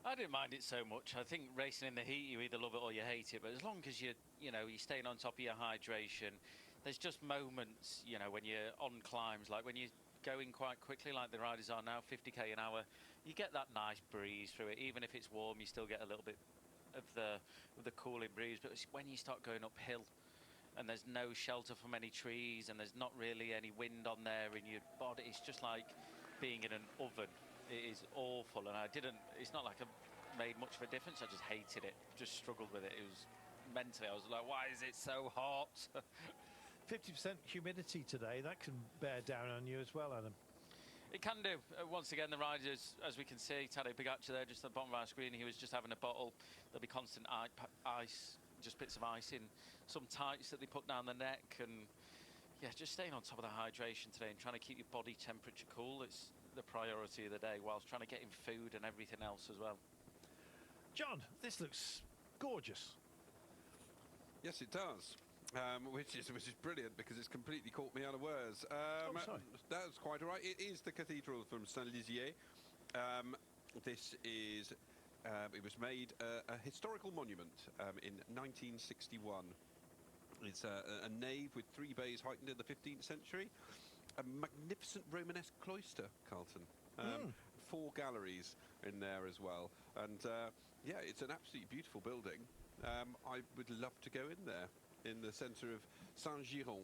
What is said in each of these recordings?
I didn't mind it so much. I think racing in the heat, you either love it or you hate it. But as long as you're staying on top of your hydration, there's just moments, when you're on climbs, like when you're going quite quickly, like the riders are now, 50k an hour, you get that nice breeze through it. Even if it's warm, you still get a little bit of the cooling breeze. But it's when you start going uphill, and there's no shelter from any trees, and there's not really any wind on there in your body, it's just like being in an oven. It is awful, and it's not like I made much of a difference. I just hated it, just struggled with it. It was mentally, I was like, why is it so hot? 50% humidity today, that can bear down on you as well, Adam. It can do. Once again, the riders, as we can see, Tadej Pogacar there just at the bottom of our screen, he was just having a bottle. There'll be constant ice, just bits of ice in some tights that they put down the neck, and yeah, just staying on top of the hydration today and trying to keep your body temperature cool. It's the priority of the day, whilst trying to get in food and everything else as well. John, this looks gorgeous. Yes, it does. Which is brilliant, because it's completely caught me unawares. Sorry. That's quite all right. It is the cathedral from Saint-Lizier. This is. It was made a historical monument in 1961. It's a nave with 3 bays heightened in the 15th century. A magnificent Romanesque cloister, Carlton. 4 galleries in there as well. And yeah, it's an absolutely beautiful building. I would love to go in there, in the centre of Saint-Giron.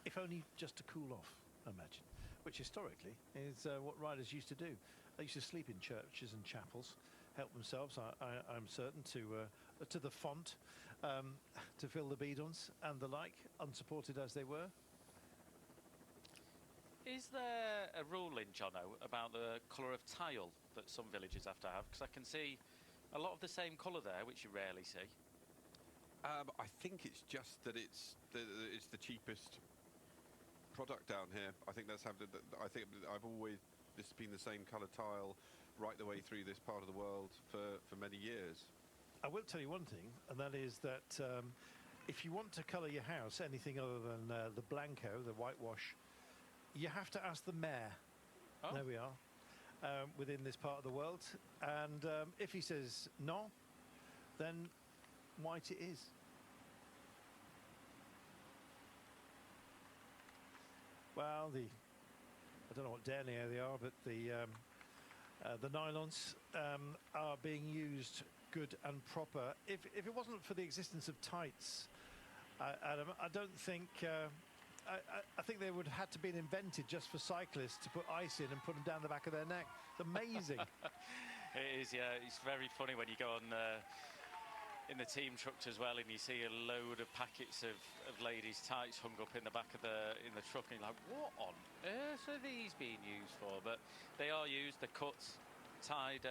If only just to cool off, I imagine, which historically is what riders used to do. They used to sleep in churches and chapels, help themselves, I'm certain, to the font, to fill the bidons and the like, unsupported as they were. Is there a rule in Jono about the colour of tile that some villages have to have? Because I can see a lot of the same colour there, which you rarely see. I think it's just that it's the cheapest product down here. I think that's happened. I think this has been the same colour tile right the way through this part of the world for many years. I will tell you one thing, and that is that if you want to colour your house anything other than the blanco, the whitewash, you have to ask the mayor. Oh. There we are, within this part of the world. And if he says no, then white it is. Well, I don't know what denier they are, but the nylons are being used good and proper. If it wasn't for the existence of tights, Adam, I don't think. I think they would have had to be invented just for cyclists to put ice in and put them down the back of their neck. It's amazing. It is, yeah. It's very funny when you go on in the team trucks as well, and you see a load of packets of ladies' tights hung up in the back of the truck, and you're like, what on earth are these being used for? But they are used. They're cut, tied,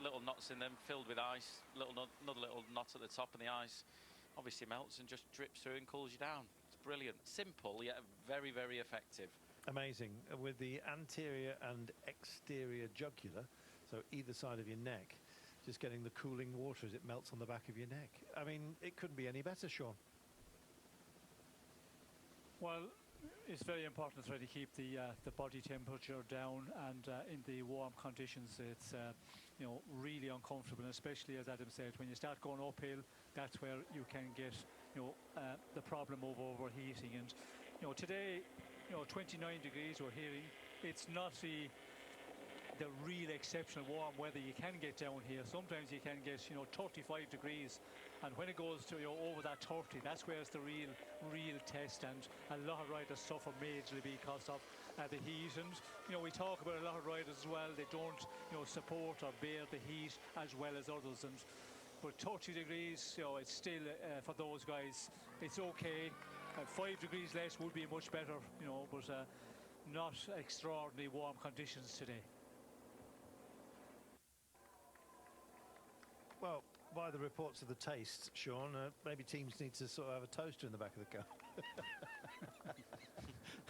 little knots in them, filled with ice. Another little knot at the top, and the ice obviously melts and just drips through and cools you down. It's brilliant, simple yet very, very effective. Amazing. With the anterior and exterior jugular, so either side of your neck, just getting the cooling water as it melts on the back of your neck. I mean, it couldn't be any better, Sean. Well, it's very important to try to keep the body temperature down, and in the warm conditions, it's really uncomfortable, and especially, as Adam said, when you start going uphill, that's where you can get the problem of overheating. And today, 29 degrees we're hearing. It's not the real exceptional warm weather you can get down here. Sometimes you can get 35 degrees, and when it goes to over that 30, that's where it's the real test, and a lot of riders suffer majorly because of the heat. And we talk about a lot of riders as well, they don't support or bear the heat as well as others, but 30 degrees, it's still for those guys it's okay. 5 degrees less would be much better, but not extraordinary warm conditions today. Well, by the reports of the taste, Sean, maybe teams need to sort of have a toaster in the back of the car.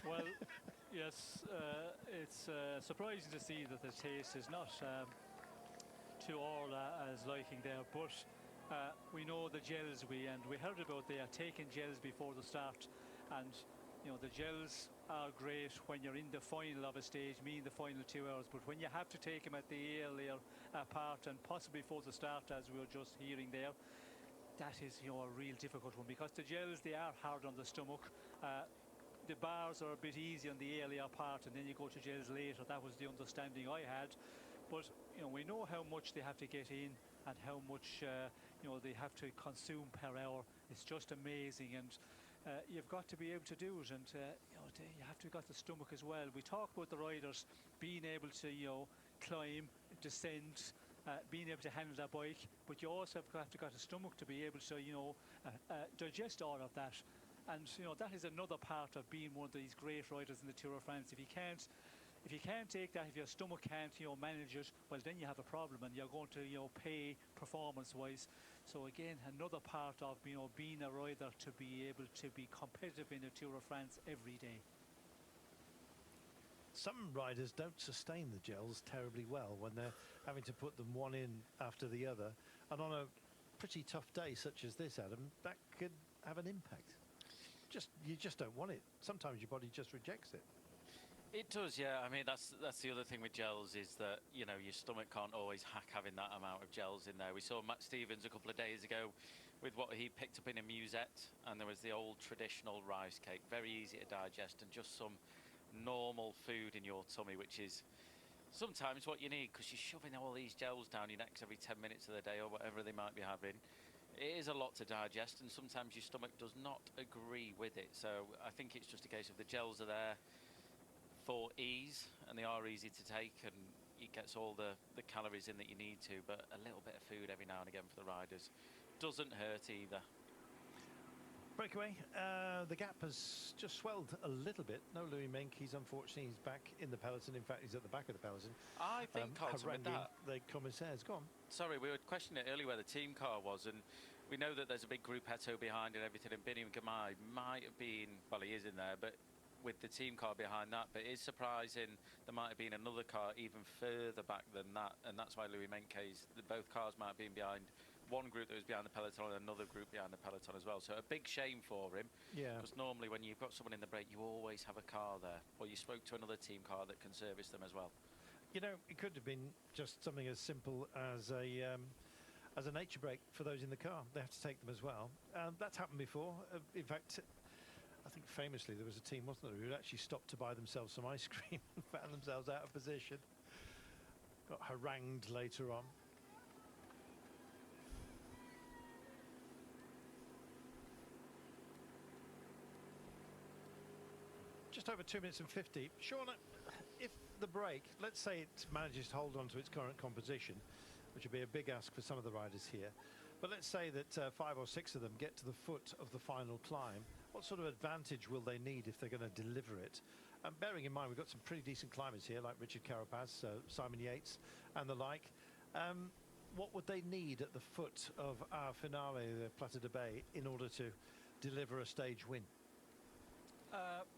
Well, yes, it's surprising to see that the taste is not to all as liking there, but we know the gels, we heard about they are taking gels before the start, and you know, the gels are great when you're in the final of a stage, meaning the final 2 hours, but when you have to take them at the earlier part and possibly before the start, as we were just hearing there, that is, you know, a real difficult one, because the gels, they are hard on the stomach. The bars are a bit easy on the earlier part, and then you go to gels later. That was the understanding I had. But, you know, we know how much they have to get in and how much, you know, they have to consume per hour. It's just amazing, and you've got to be able to do it, and you know, you have to got the stomach as well. We talk about the riders being able to, you know, climb, descend, being able to handle their bike, but you also have to got a stomach to be able to, you know, digest all of that. And, you know, that is another part of being one of these great riders in the Tour de France. If you can't take that, if your stomach can't, you know, manage it, well, then you have a problem, and you're going to, you know, pay performance-wise. So again, another part of, you know, being a rider, to be able to be competitive in the Tour de France every day. Some riders don't sustain the gels terribly well when they're having to put them one in after the other, and on a pretty tough day such as this, Adam, that could have an impact. You just don't want it. Sometimes your body just rejects it. It does, yeah. I mean, that's the other thing with gels, is that, you know, your stomach can't always hack having that amount of gels in there. We saw Matt Stevens a couple of days ago with what he picked up in a musette, and there was the old traditional rice cake, very easy to digest, and just some normal food in your tummy, which is sometimes what you need, because you're shoving all these gels down your necks every 10 minutes of the day or whatever they might be having. It is a lot to digest, and sometimes your stomach does not agree with it. So I think it's just a case of the gels are there for ease, and they are easy to take, and it gets all the calories in that you need to, but a little bit of food every now and again for the riders doesn't hurt either. Breakaway, the gap has just swelled a little bit. No Louis Meintjes, unfortunately, he's back in the peloton. In fact, he's at the back of the peloton. I think, Carlton, with that, the commissaires, go on. Sorry, we were questioning it earlier where the team car was, and we know that there's a big gruppetto behind and everything, and Biniam Girmay might have been, well, he is in there, but with the team car behind that. But it's surprising there might have been another car even further back than that, and that's why Louis Meintjes, both cars might have been behind one group that was behind the peloton and another group behind the peloton as well. So a big shame for him. Yeah. Because normally when you've got someone in the break, you always have a car there, or you spoke to another team car that can service them as well. You know, it could have been just something as simple as a nature break for those in the car. They have to take them as well. That's happened before. In fact, I think famously there was a team, wasn't there, who actually stopped to buy themselves some ice cream and found themselves out of position. Got harangued later on. Just over 2 minutes and 50. Sean, if the break, let's say it manages to hold on to its current composition, which would be a big ask for some of the riders here, but let's say that 5 or 6 of them get to the foot of the final climb, what sort of advantage will they need if they're going to deliver it? Bearing in mind we've got some pretty decent climbers here, like Richard Carapaz, Simon Yates and the like. What would they need at the foot of our finale, the Plateau de Bay, in order to deliver a stage win?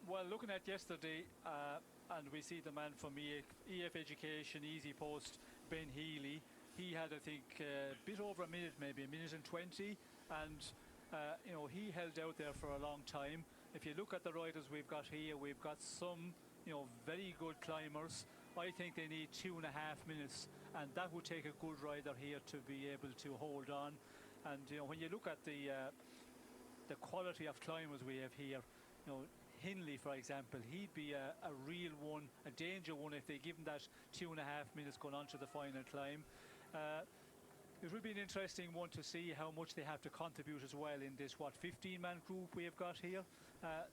Well, looking at yesterday, and we see the man from EF Education, Easy Post, Ben Healy, he had, I think, a bit over a minute, maybe a minute and 20, and you know, he held out there for a long time. If you look at the riders we've got here, we've got some, you know, very good climbers. I think they need 2.5 minutes, and that would take a good rider here to be able to hold on. And you know, when you look at the quality of climbers we have here, you know, Hindley, for example, he'd be a real one, a danger one, if they give him that 2.5 minutes going on to the final climb. It will be an interesting one to see how much they have to contribute as well in this, 15-man group we have got here.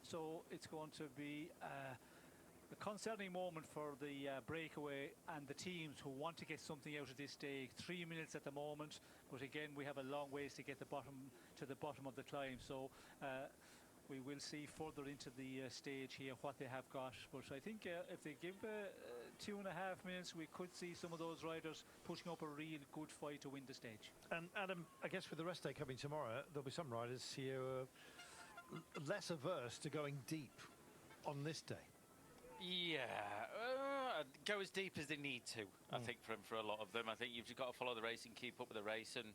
So it's going to be a concerning moment for the breakaway and the teams who want to get something out of this day. 3 minutes at the moment, but again, we have a long ways to get to the bottom of the climb. So we will see further into the stage here what they have got. But I think if they give 2.5 minutes, we could see some of those riders pushing up a real good fight to win the stage. And Adam, I guess with the rest day coming tomorrow, there'll be some riders here less averse to going deep on this day. Yeah, go as deep as they need to, I think, for a lot of them. I think you've just got to follow the race and keep up with the race, and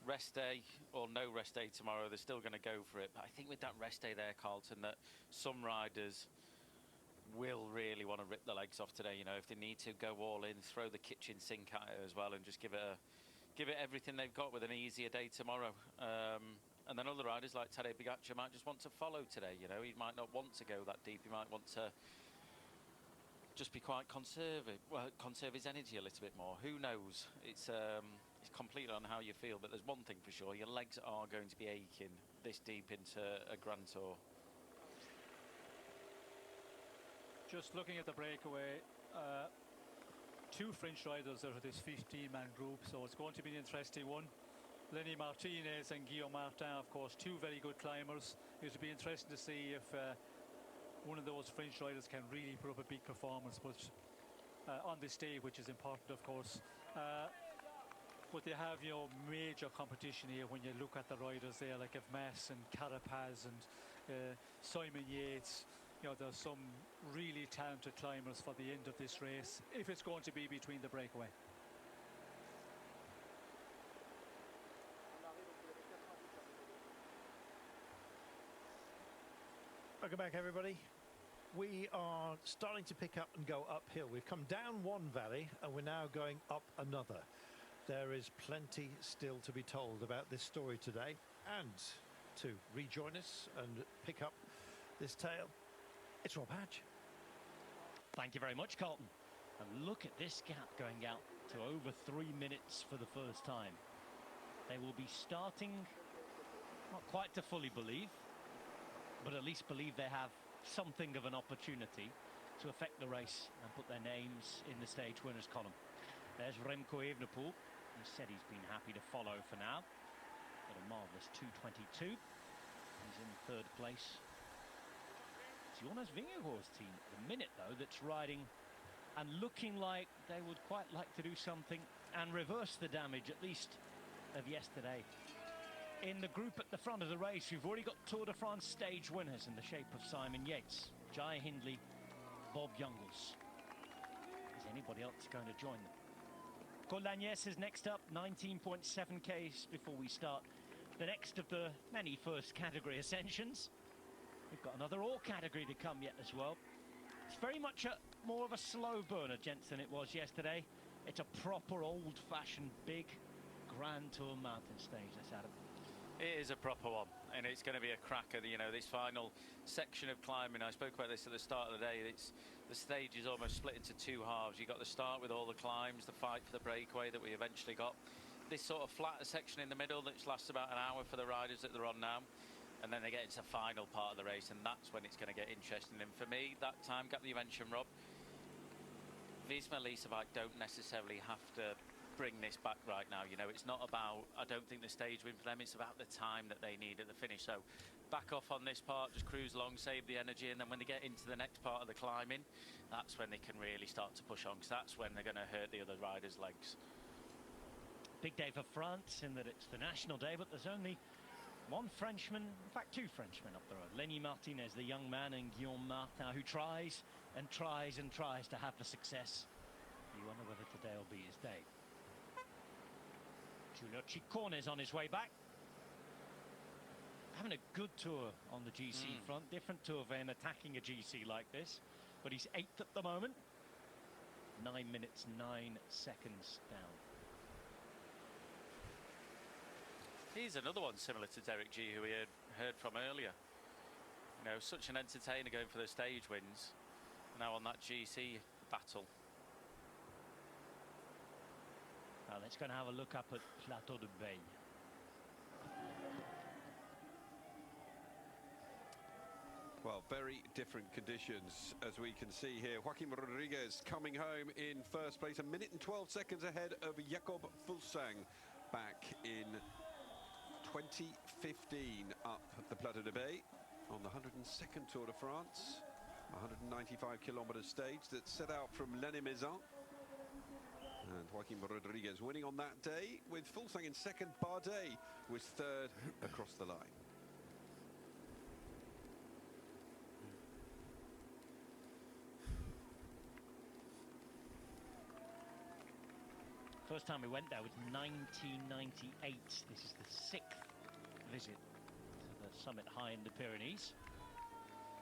rest day or no rest day tomorrow, they're still going to go for it. But I think with that rest day there, Carlton, that some riders will really want to rip the legs off today. You know, if they need to go all in, throw the kitchen sink at it as well, and just give it everything they've got with an easier day tomorrow. And then other riders like Tadej Pogačar might just want to follow today. You know, he might not want to go that deep. He might want to just be quite conservative. Well, conserve his energy a little bit more. Who knows? It's completely on how you feel. But there's one thing for sure: your legs are going to be aching this deep into a Grand Tour. Just looking at the breakaway, two French riders out of this 15-man group, so it's going to be an interesting one. Lenny Martinez and Guillaume Martin, of course, two very good climbers. It'll be interesting to see if one of those French riders can really put up a big performance, but on this day, which is important, of course. But they have, you know, major competition here when you look at the riders there, like Mas and Carapaz and Simon Yates. You know, there's some really talented climbers for the end of this race, if it's going to be between the breakaway. Welcome back, everybody. We are starting to pick up and go uphill. We've come down one valley and we're now going up another. There is plenty still to be told about this story today, and to rejoin us and pick up this tale, it's Rob Hatch. Thank you very much, Carlton. And look at this gap going out to over 3 minutes for the first time. They will be starting, not quite to fully believe, but at least believe they have something of an opportunity to affect the race and put their names in the stage winners column. There's Remco Evenepoel. He said he's been happy to follow for now. Got a marvellous 2:22. He's in third place. It's Jonas Vingegaard's team at the minute, though, that's riding and looking like they would quite like to do something and reverse the damage, at least of yesterday. In the group at the front of the race, we've already got Tour de France stage winners in the shape of Simon Yates, Jai Hindley, Bob Jungels. Is anybody else going to join them? Col d'Agnès is next up, 19.7 Ks before we start the next of the many first category ascensions. We've got another all category to come yet as well. It's very much more of a slow burner, gents, than it was yesterday. It's a proper old-fashioned big Grand Tour mountain stage, that's Adam. It is a proper one, and it's going to be a cracker. You know, this final section of climbing, I spoke about this at the start of the day, the stage is almost split into two halves. You've got the start with all the climbs, the fight for the breakaway that we eventually got. This sort of flatter section in the middle that lasts about an hour for the riders that they're on now. And then they get into the final part of the race, and that's when it's going to get interesting. And for me, that time gap that you mentioned, Rob, Visma Leasabike don't necessarily have to bring this back right now. You know, it's not about, I don't think the stage win for them, it's about the time that they need at the finish. So back off on this part, just cruise along, save the energy, and then when they get into the next part of the climbing, that's when they can really start to push on, because that's when they're going to hurt the other riders' legs. Big day for France in that it's the national day, but there's only one Frenchman, in fact two Frenchmen up the road. Lenny Martinez, the young man, and Guillaume Martin, who tries and tries and tries to have the success. You wonder whether today will be his day. Giulio Ciccone is on his way back. Having a good tour on the GC front. Different tour for him attacking a GC like this. But he's 8th at the moment. 9 minutes, 9 seconds down. Here's another one similar to Derek G, who we heard from earlier. You know, such an entertainer going for the stage wins. Now on that GC battle. Now let's go and have a look up at Plateau de Beille. Well, very different conditions, as we can see here. Joaquim Rodriguez coming home in first place, 1 minute and 12 seconds ahead of Jakob Fuglsang back in 2015 up the Plateau de Beille on the 102nd Tour de France, 195-kilometre stage that set out from Lannemezan. And Joaquim Rodriguez winning on that day, with Fuglsang in second. Bardet was third across the line. First time we went there was 1998. This is the 6th visit to the summit high in the Pyrenees.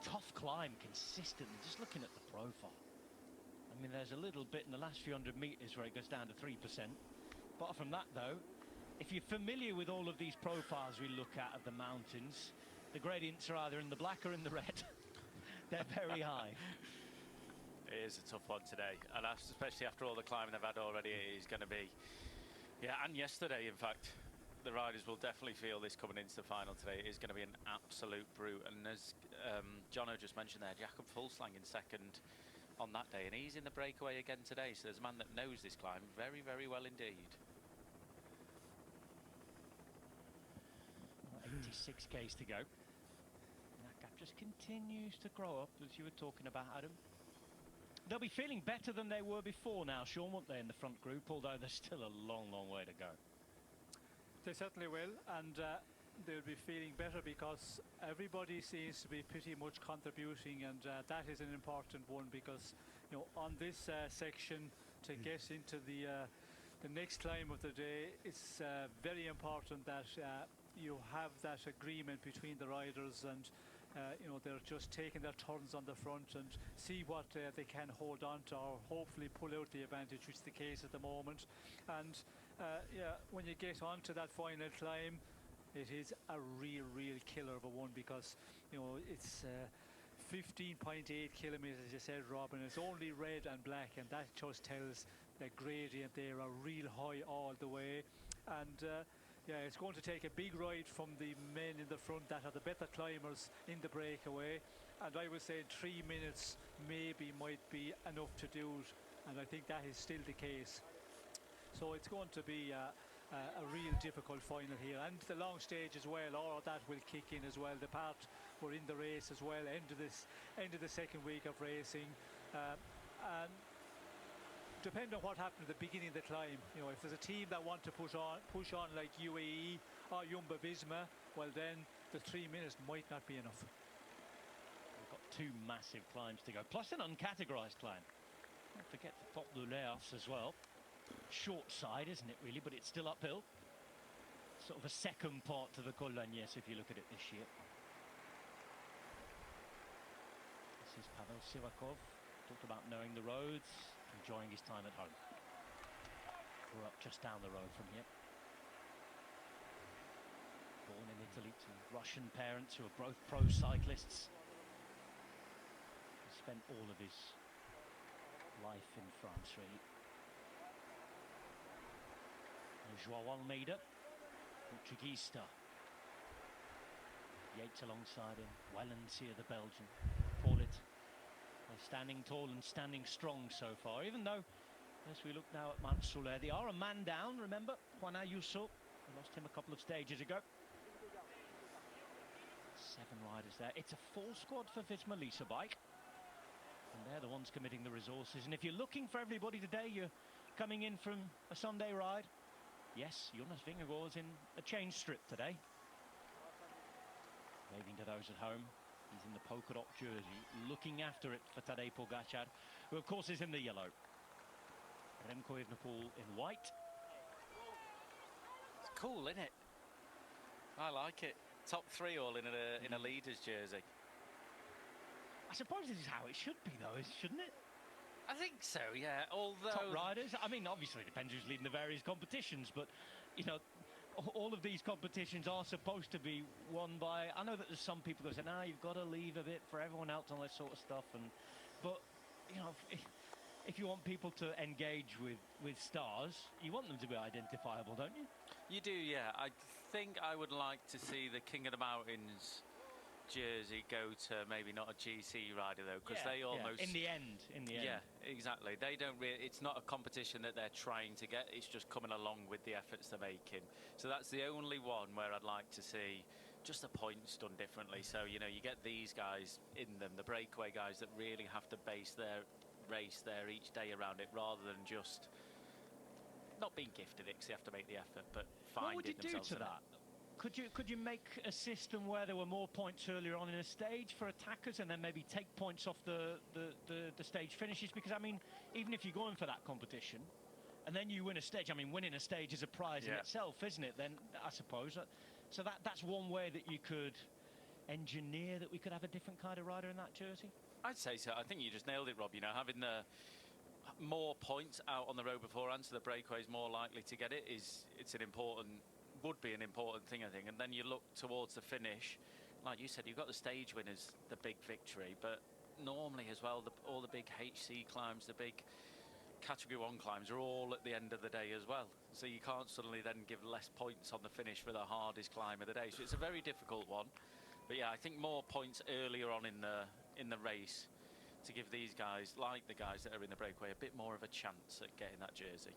Tough climb consistently, just looking at the profile. I mean, there's a little bit in the last few hundred meters where it goes down to 3%. Apart from that, though, if you're familiar with all of these profiles we look at of the mountains, the gradients are either in the black or in the red. They're very high. It is a tough one today, and especially after all the climbing they've had already, it is going to be, yeah, and yesterday, in fact, the riders will definitely feel this coming into the final today. It is going to be an absolute brute, and as Jono just mentioned there, Jakob Fulslang in second on that day, and he's in the breakaway again today, so there's a man that knows this climb very, very well indeed. 86 k's to go. And that gap just continues to grow up, as you were talking about, Adam. They'll be feeling better than they were before now, Sean, won't they, in the front group, although there's still a long, long way to go. They certainly will, and they'll be feeling better because everybody seems to be pretty much contributing, and that is an important one because, you know, on this section to get into the next climb of the day, it's very important that you have that agreement between the riders, and you know, they're just taking their turns on the front and see what they can hold on to, or hopefully pull out the advantage, which is the case at the moment. And yeah, when you get onto that final climb, it is a real killer of a one, because you know it's 15.8 kilometers, as you said, Robin. It's only red and black, and that just tells the gradient there are real high all the way. And yeah, it's going to take a big ride from the men in the front that are the better climbers in the breakaway, and I would say 3 minutes maybe might be enough to do it, and I think that is still the case. So it's going to be a real difficult final here, and the long stage as well, all of that will kick in as well. The part we're in the race as well, end of the second week of racing, and depending on what happened at the beginning of the climb, you know, if there's a team that want to push on like UAE or Jumbo Visma, well then the 3 minutes might not be enough. We've got 2 massive climbs to go, plus an uncategorised climb. Don't forget the Pop de Leas as well. Short side, isn't it, really, but it's still uphill. Sort of a second part to the Col d'Agnès if you look at it this year. This is Pavel Sivakov. Talked about knowing the roads, enjoying his time at home. Grew up just down the road from here. Born in Italy to Russian parents who are both pro cyclists. He spent all of his life in France, really. João Almeida, Portuguese star. Yates alongside him, Wallens here, the Belgian. Paulit, standing tall and standing strong so far, even though, as we look now at Mount Soler, they are a man down, remember? Juan Ayuso, we lost him a couple of stages ago. 7 riders there. It's a full squad for Visma Lease bike, and they're the ones committing the resources. And if you're looking for everybody today, you're coming in from a Sunday ride. Yes, Jonas Vingegaard is in a change strip today. Waving to those at home. He's in the polka dot jersey, looking after it for Tadej Pogačar, who of course is in the yellow. Remco Evenepoel in white. It's cool, isn't it? I like it. Top 3 all in a leader's jersey. I suppose this is how it should be, though, shouldn't it? I think so, yeah. Although top riders, I mean, obviously it depends who's leading the various competitions, but you know, all of these competitions are supposed to be won by. I know that there's some people that say, "No, you've got to leave a bit for everyone else," and all that sort of stuff. But you know, if you want people to engage with stars, you want them to be identifiable, don't you? You do, yeah. I think I would like to see the King of the Mountains jersey go to maybe not a GC rider though, because they almost in the end yeah, exactly, they don't really, it's not a competition that they're trying to get, it's just coming along with the efforts they're making. So that's the only one where I'd like to see just the points done differently. So you know, you get these guys in them, the breakaway guys that really have to base their race there each day around it, rather than just not being gifted it because they have to make the effort, but finding what would you do to that? Could you make a system where there were more points earlier on in a stage for attackers, and then maybe take points off the stage finishes? Because I mean, even if you're going for that competition, and then you win a stage. I mean, winning a stage is a prize in itself, isn't it? Then I suppose. So that's one way that you could engineer that we could have a different kind of rider in that jersey. I'd say so. I think you just nailed it, Rob. You know, having the more points out on the road beforehand, so the breakaway is more likely to get it. Would be an important thing, I think. And then you look towards the finish. Like you said, you've got the stage winners, the big victory, but normally as well, all the big HC climbs, the big Category 1 climbs are all at the end of the day as well. So you can't suddenly then give less points on the finish for the hardest climb of the day. So it's a very difficult one. But yeah, I think more points earlier on in the race to give these guys, like the guys that are in the breakaway, a bit more of a chance at getting that jersey.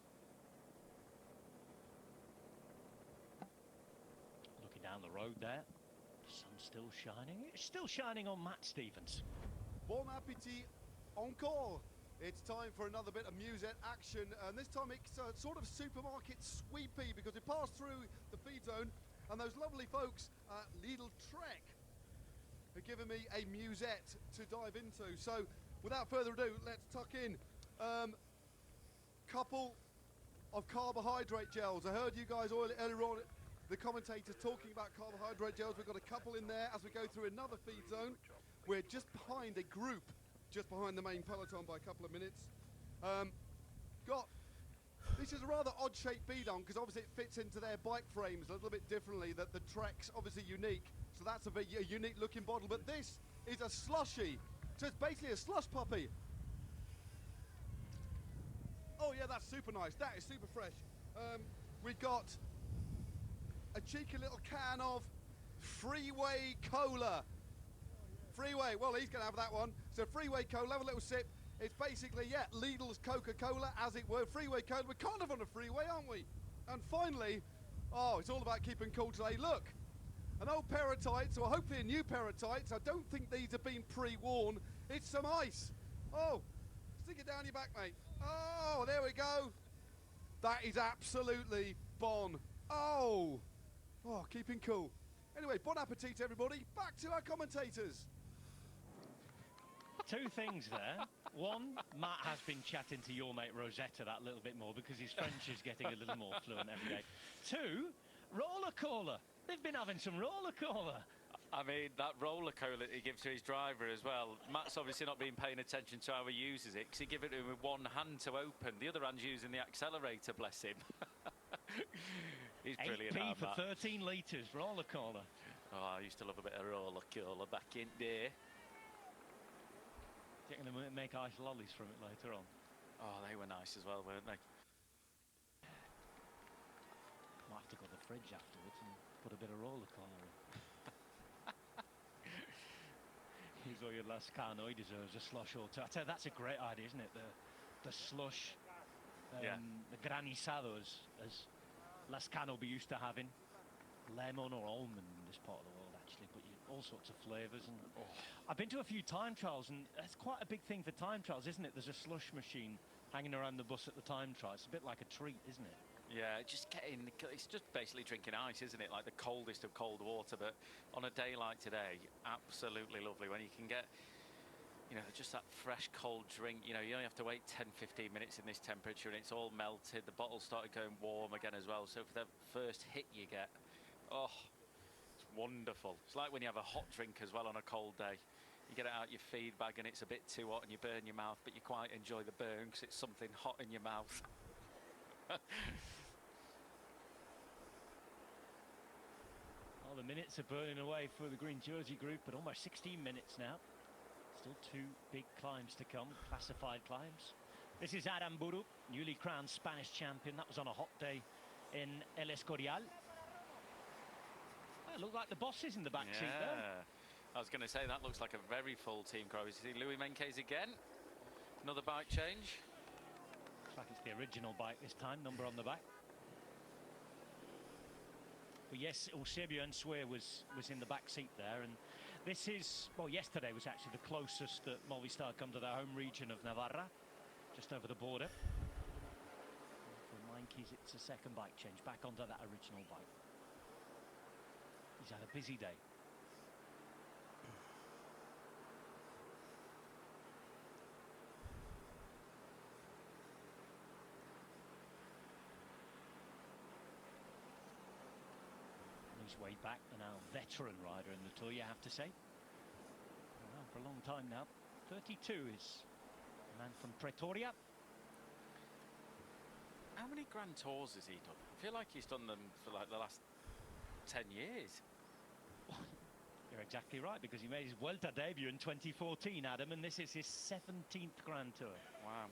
Looking down the road there, the sun's still shining. It's still shining on Matt Stevens. Bon appétit encore. It's time for another bit of musette action, and this time it's sort of supermarket sweepy, because we passed through the feed zone and those lovely folks at Lidl Trek have given me a musette to dive into. So without further ado, let's tuck in. Couple of carbohydrate gels. I heard you guys earlier on, the commentators, talking about carbohydrate gels. We've got a couple in there as we go through another feed zone. We're just behind a group, just behind the main peloton by a couple of minutes. This is a rather odd shaped bidon, because obviously it fits into their bike frames a little bit differently. That the Trek's obviously unique, so that's a very unique looking bottle. But this is a slushy, so it's basically a slush puppy. Oh yeah, that's super nice. That is super fresh. We've got a cheeky little can of Freeway Cola. Freeway, well, he's going to have that one. So Freeway Cola, have a little sip. It's basically, yeah, Lidl's Coca-Cola, as it were. Freeway Cola. We're kind of on a freeway, aren't we? And finally, oh, it's all about keeping cool today. Look, an old pair of tights, or hopefully a new pair of tights. I don't think these have been pre-worn. It's some ice. Oh, stick it down your back, mate. Oh, there we go. That is absolutely bon. Oh, keeping cool. Anyway, bon appetit, everybody. Back to our commentators. Two things there. One, Matt has been chatting to your mate Rosetta that little bit more, because his French is getting a little more fluent every day. Two, roller cola. They've been having some roller cola. I mean, that roller cola that he gives to his driver as well. Matt's obviously not been paying attention to how he uses it, because he gives it to him with one hand to open. The other hand's using the accelerator, bless him. He's brilliant. 8p for 13 litres, roller cola. Oh, I used to love a bit of roller cola back in there. You're going to make ice lollies from it later on. Oh, they were nice as well, weren't they? Might have to go to the fridge afterwards and put a bit of roller cola in. Here's all your Lascano. He deserves a slush or two. I tell you, that's a great idea, isn't it? The slush, the granizado, as Lascano be used to having. Lemon or almond in this part of the world, actually, but all sorts of flavours. And I've been to a few time trials, and it's quite a big thing for time trials, isn't it? There's a slush machine hanging around the bus at the time trial. It's a bit like a treat, isn't it? Yeah, just it's just basically drinking ice, isn't it? Like the coldest of cold water. But on a day like today, absolutely lovely when you can get, you know, just that fresh cold drink. You know, you only have to wait 10-15 minutes in this temperature and it's all melted. The bottle started going warm again as well. So for the first hit you get, oh, it's wonderful. It's like when you have a hot drink as well on a cold day. You get it out your feed bag and it's a bit too hot and you burn your mouth, but you quite enjoy the burn because it's something hot in your mouth. Well, the minutes are burning away for the green jersey group, but almost 16 minutes now. Still two big climbs to come, classified climbs. This is Adam Buru, newly crowned Spanish champion. That was on a hot day in El Escorial. It looked like the bosses in the back seat there. I was going to say, that looks like a very full team crowd. You see Louis Menkes again. Another bike change. Looks like it's the original bike this time, number on the back. But yes, Eusebio Ensue was in the back seat there, and this is, well, yesterday was actually the closest that Movistar come to their home region of Navarra, just over the border. For Menkes, it's a second bike change, back onto that original bike. He's had a busy day. his way back, the now veteran rider in the Tour, you have to say. Been around for a long time now. 32 is a man from Pretoria. How many Grand Tours has he done? I feel like he's done them for like the last 10 years. You're exactly right, because he made his Vuelta debut in 2014, Adam, and this is his 17th Grand Tour. Wow.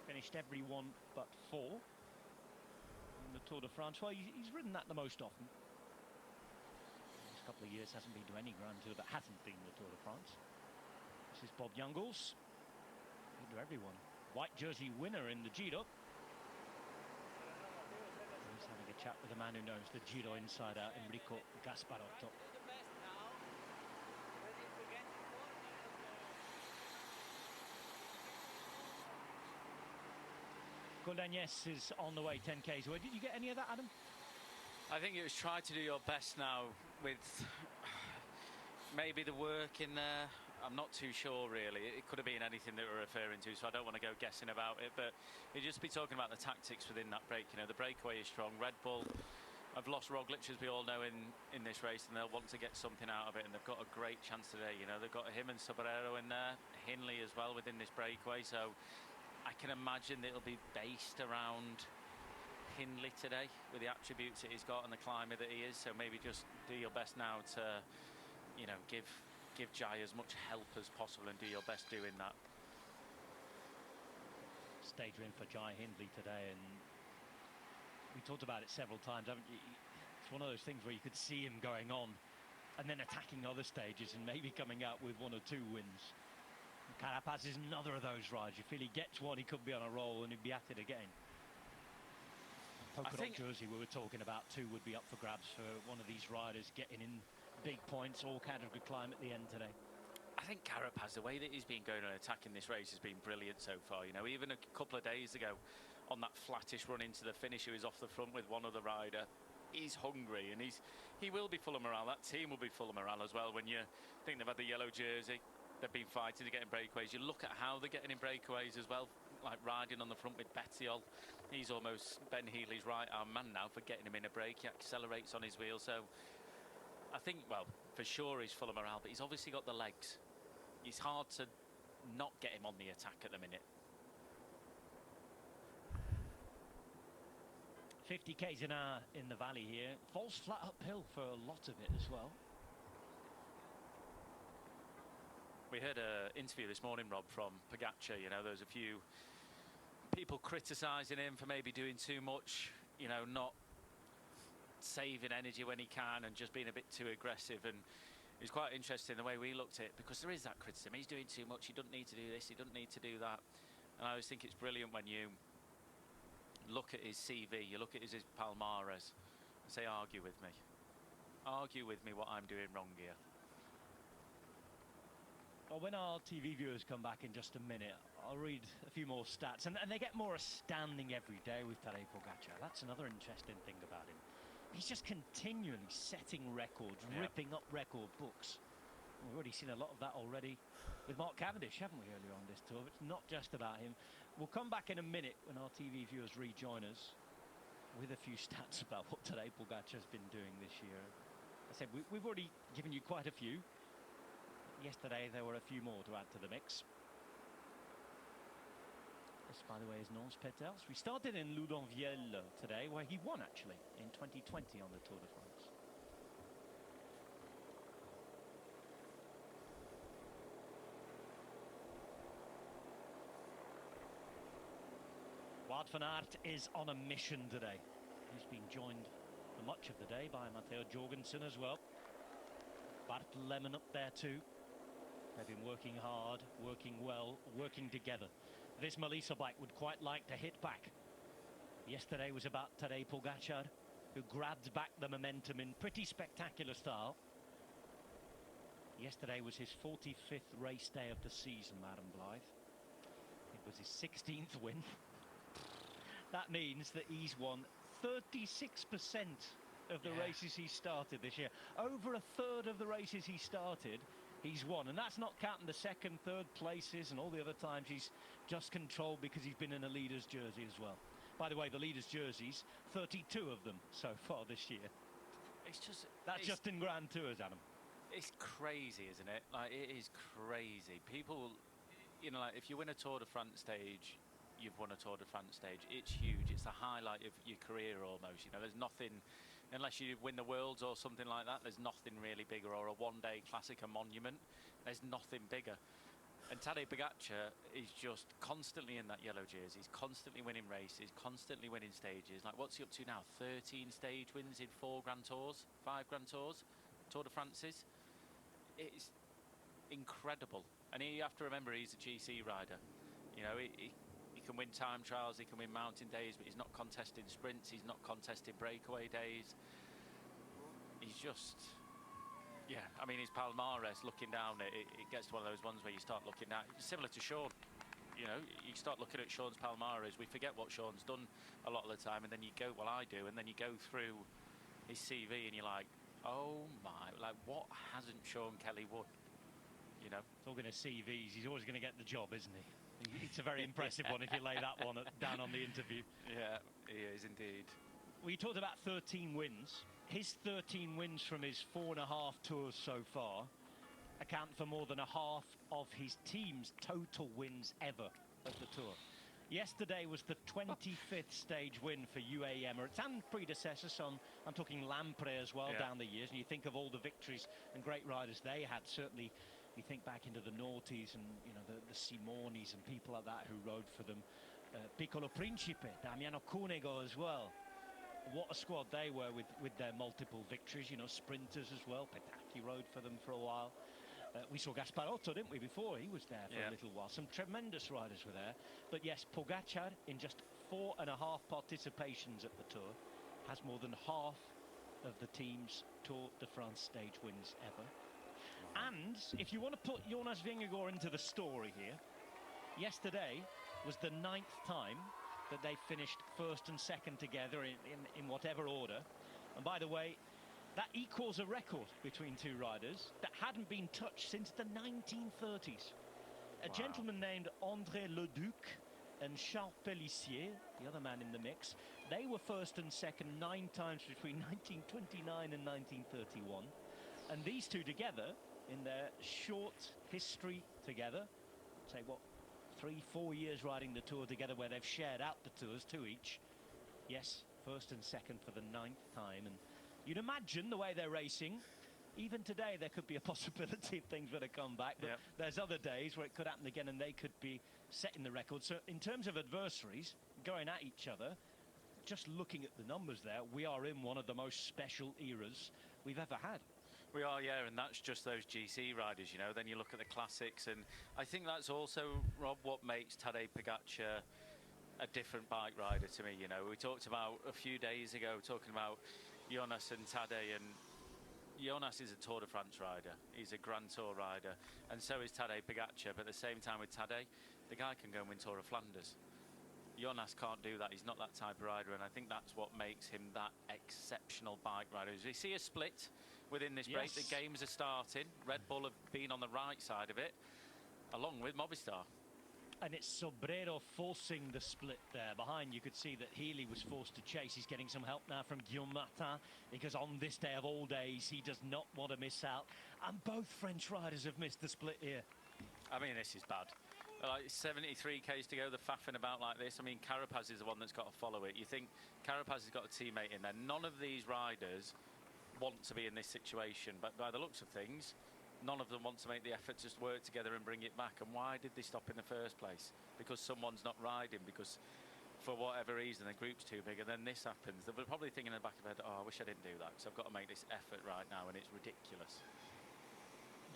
Finished every one but 4 in the Tour de France. Well, he's ridden that the most often. Last couple of years hasn't been to any Grand Tour that hasn't been the Tour de France. This is Bob Jungels. Been to everyone. White jersey winner in the Giro. He's having a chat with a man who knows the Giro inside out, Enrico Gasparotto. Goldagnès is on the way, 10 k's away. Did you get any of that, Adam? I think it was try to do your best now with maybe the work in there. I'm not too sure, really. It could have been anything that we're referring to, so I don't want to go guessing about it. But you just be talking about the tactics within that break. You know, the breakaway is strong. Red Bull have lost Roglic, as we all know, in this race, and they'll want to get something out of it. And they've got a great chance today. You know, they've got him and Sobrero in there, Hindley as well within this breakaway. So I can imagine that it'll be based around Hindley today with the attributes that he's got and the climber that he is. So maybe just do your best now to, you know, give Jai as much help as possible and do your best doing that. Stage in for Jai Hindley today, and we talked about it several times, haven't you? It's one of those things where you could see him going on and then attacking other stages and maybe coming out with 1 or 2 wins. Carapaz is another of those rides. You feel he gets one, he could be on a roll and he'd be at it again. Polka dot jersey we were talking about too would be up for grabs for one of these riders getting in big points, all category climb at the end today. I think Carapaz, the way that he's been going and attacking this race has been brilliant so far. You know, even a couple of days ago on that flattish run into the finish, he was off the front with one other rider. He's hungry and he will be full of morale. That team will be full of morale as well. When you think they've had the yellow jersey, they've been fighting to get in breakaways. You look at how they're getting in breakaways as well, like riding on the front with Bettiol. He's almost Ben Healy's right arm man now for getting him in a break. He accelerates on his wheel. So I think, well, for sure he's full of morale, but he's obviously got the legs. It's hard to not get him on the attack at the minute. 50 k's an hour in the valley here. Falls flat uphill for a lot of it as well. We heard an interview this morning, Rob, from Pogacar. You know, there's a few people criticising him for maybe doing too much, you know, not saving energy when he can and just being a bit too aggressive. And it's quite interesting the way we looked at it, because there is that criticism. He's doing too much, he doesn't need to do this, he doesn't need to do that. And I always think it's brilliant when you look at his CV, you look at his palmares and say, argue with me. Argue with me what I'm doing wrong here. Well, when our TV viewers come back in just a minute, I'll read a few more stats, and they get more astounding every day with Tadej Pogacar. That's another interesting thing about him. He's just continually setting records, ripping up record books. We've already seen a lot of that already with Mark Cavendish, haven't we, earlier on this tour? It's not just about him. We'll come back in a minute when our TV viewers rejoin us with a few stats about what Tadej Pogacar's been doing this year. I said we've already given you quite a few. Yesterday there were a few more to add to the mix. This, by the way, is Nance Peters. We started in Loudonvielle today, where he won actually in 2020 on the Tour de France. Wout van Aert is on a mission today. He's been joined for much of the day by Matteo Jorgensen as well. Bart Lemon up there too. They've been working hard, working well, working together. This Melissa bike would quite like to hit back. Yesterday was about Tadej Pogacar, who grabbed back the momentum in pretty spectacular style. Yesterday was his 45th race day of the season, Madam Blythe. It was his 16th win. That means that he's won 36% of the races he started this year. Over a third of the races he started, he's won. And that's not counting the second, third places and all the other times he's just controlled because he's been in a leader's jersey as well. By the way, the leader's jerseys, 32 of them so far this year. It's just... That's it's, just in Grand Tours, Adam. It's crazy, isn't it? Like, it is crazy. People, you know, like, if you win a Tour de France stage, you've won a Tour de France stage. It's huge. It's the highlight of your career almost. You know, there's nothing, unless you win the Worlds or something like that, there's nothing really bigger, or a one-day classic, a monument. There's nothing bigger. And Tadej Pogačar is just constantly in that yellow jersey. He's constantly winning races, constantly winning stages. Like, what's he up to now? 13 stage wins in 4 Grand Tours, 5 Grand Tours, Tour de France's. It's incredible. And you have to remember, he's a GC rider. You know, he can win time trials, he can win mountain days, but he's not contesting sprints, he's not contesting breakaway days. He's just... Yeah, I mean, his palmares, looking down, it gets to one of those ones where you start looking at, similar to Sean. You know, you start looking at Sean's palmares, we forget what Sean's done a lot of the time, and then you go, well, I do, and then you go through his CV and you're like, oh my, like, what hasn't Sean Kelly won? You know? Talking of CVs, he's always going to get the job, isn't he? It's a very impressive one if you lay that one down on the interview. Yeah, he is indeed. We talked about 13 wins. His 13 wins from his 4.5 tours so far account for more than a half of his team's total wins ever at the Tour. Yesterday was the 25th stage win for UAE Emirates and predecessors. So I'm talking Lampre as well, down the years. And you think of all the victories and great riders they had. Certainly, you think back into the noughties and, you know, the Simonis and people like that who rode for them. Piccolo Principe, Damiano Cunego as well. What a squad they were with their multiple victories, you know, sprinters as well. Petacchi rode for them for a while. We saw Gasparotto, didn't we, before? He was there for a little while. Some tremendous riders were there. But yes, Pogačar, in just 4.5 participations at the Tour, has more than half of the team's Tour de France stage wins ever. And if you want to put Jonas Vingegaard into the story here, yesterday was the 9th time that they finished first and second together in whatever order. And by the way, that equals a record between two riders that hadn't been touched since the 1930s. A gentleman named André Leduc and Charles Pélissier, the other man in the mix, they were first and second 9 times between 1929 and 1931. And these two together, in their short history together, say what, 3-4 years riding the Tour together, where they've shared out the Tours, 2 each. Yes, first and second for the 9th time. And you'd imagine the way they're racing, even today there could be a possibility if things were to come back. But there's other days where it could happen again and they could be setting the record. So in terms of adversaries going at each other, just looking at the numbers there, we are in one of the most special eras we've ever had. We are, yeah, and that's just those GC riders, you know. Then you look at the classics, and I think that's also, Rob, what makes Tadej Pogačar a different bike rider to me, you know. We talked about a few days ago, talking about Jonas and Tadej, and Jonas is a Tour de France rider. He's a Grand Tour rider, and so is Tadej Pogačar, but at the same time with Tadej, the guy can go and win Tour of Flanders. Jonas can't do that. He's not that type of rider, and I think that's what makes him that exceptional bike rider. As we see a split within this break, the games are starting. Red Bull have been on the right side of it, along with Movistar. And it's Sobrero forcing the split there. Behind, you could see that Healy was forced to chase. He's getting some help now from Guillaume Martin, because on this day of all days, he does not want to miss out. And both French riders have missed the split here. I mean, this is bad. Like 73 k's to go, they're faffing about like this. I mean, Carapaz is the one that's got to follow it. You think Carapaz has got a teammate in there. None of these riders want to be in this situation, but by the looks of things, none of them want to make the effort to work together and bring it back. And why did they stop in the first place? Because someone's not riding, because for whatever reason the group's too big, and then this happens. They're probably thinking in the back of their head, oh, I wish I didn't do that, because I've got to make this effort right now, and it's ridiculous.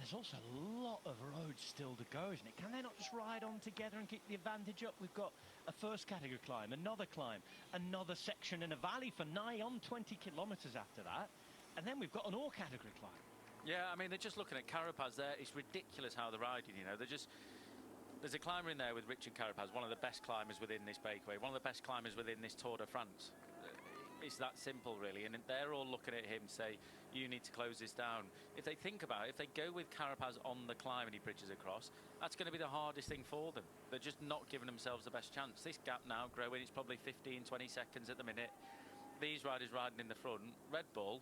There's also a lot of roads still to go, isn't it? Can they not just ride on together and keep the advantage up? We've got a first category climb, another section in a valley for nigh on 20 kilometres after that, and then we've got an all category climb. Yeah, I mean, they're just looking at Carapaz there. It's ridiculous how they're riding, you know. There's a climber in there with Richard Carapaz, one of the best climbers within this breakaway, one of the best climbers within this Tour de France. It's that simple, really, and they're all looking at him, say, you need to close this down. If they think about it, if they go with Carapaz on the climb and he bridges across, that's going to be the hardest thing for them. They're just not giving themselves the best chance. This gap now growing, it's probably 15, 20 seconds at the minute. These riders riding in the front, Red Bull,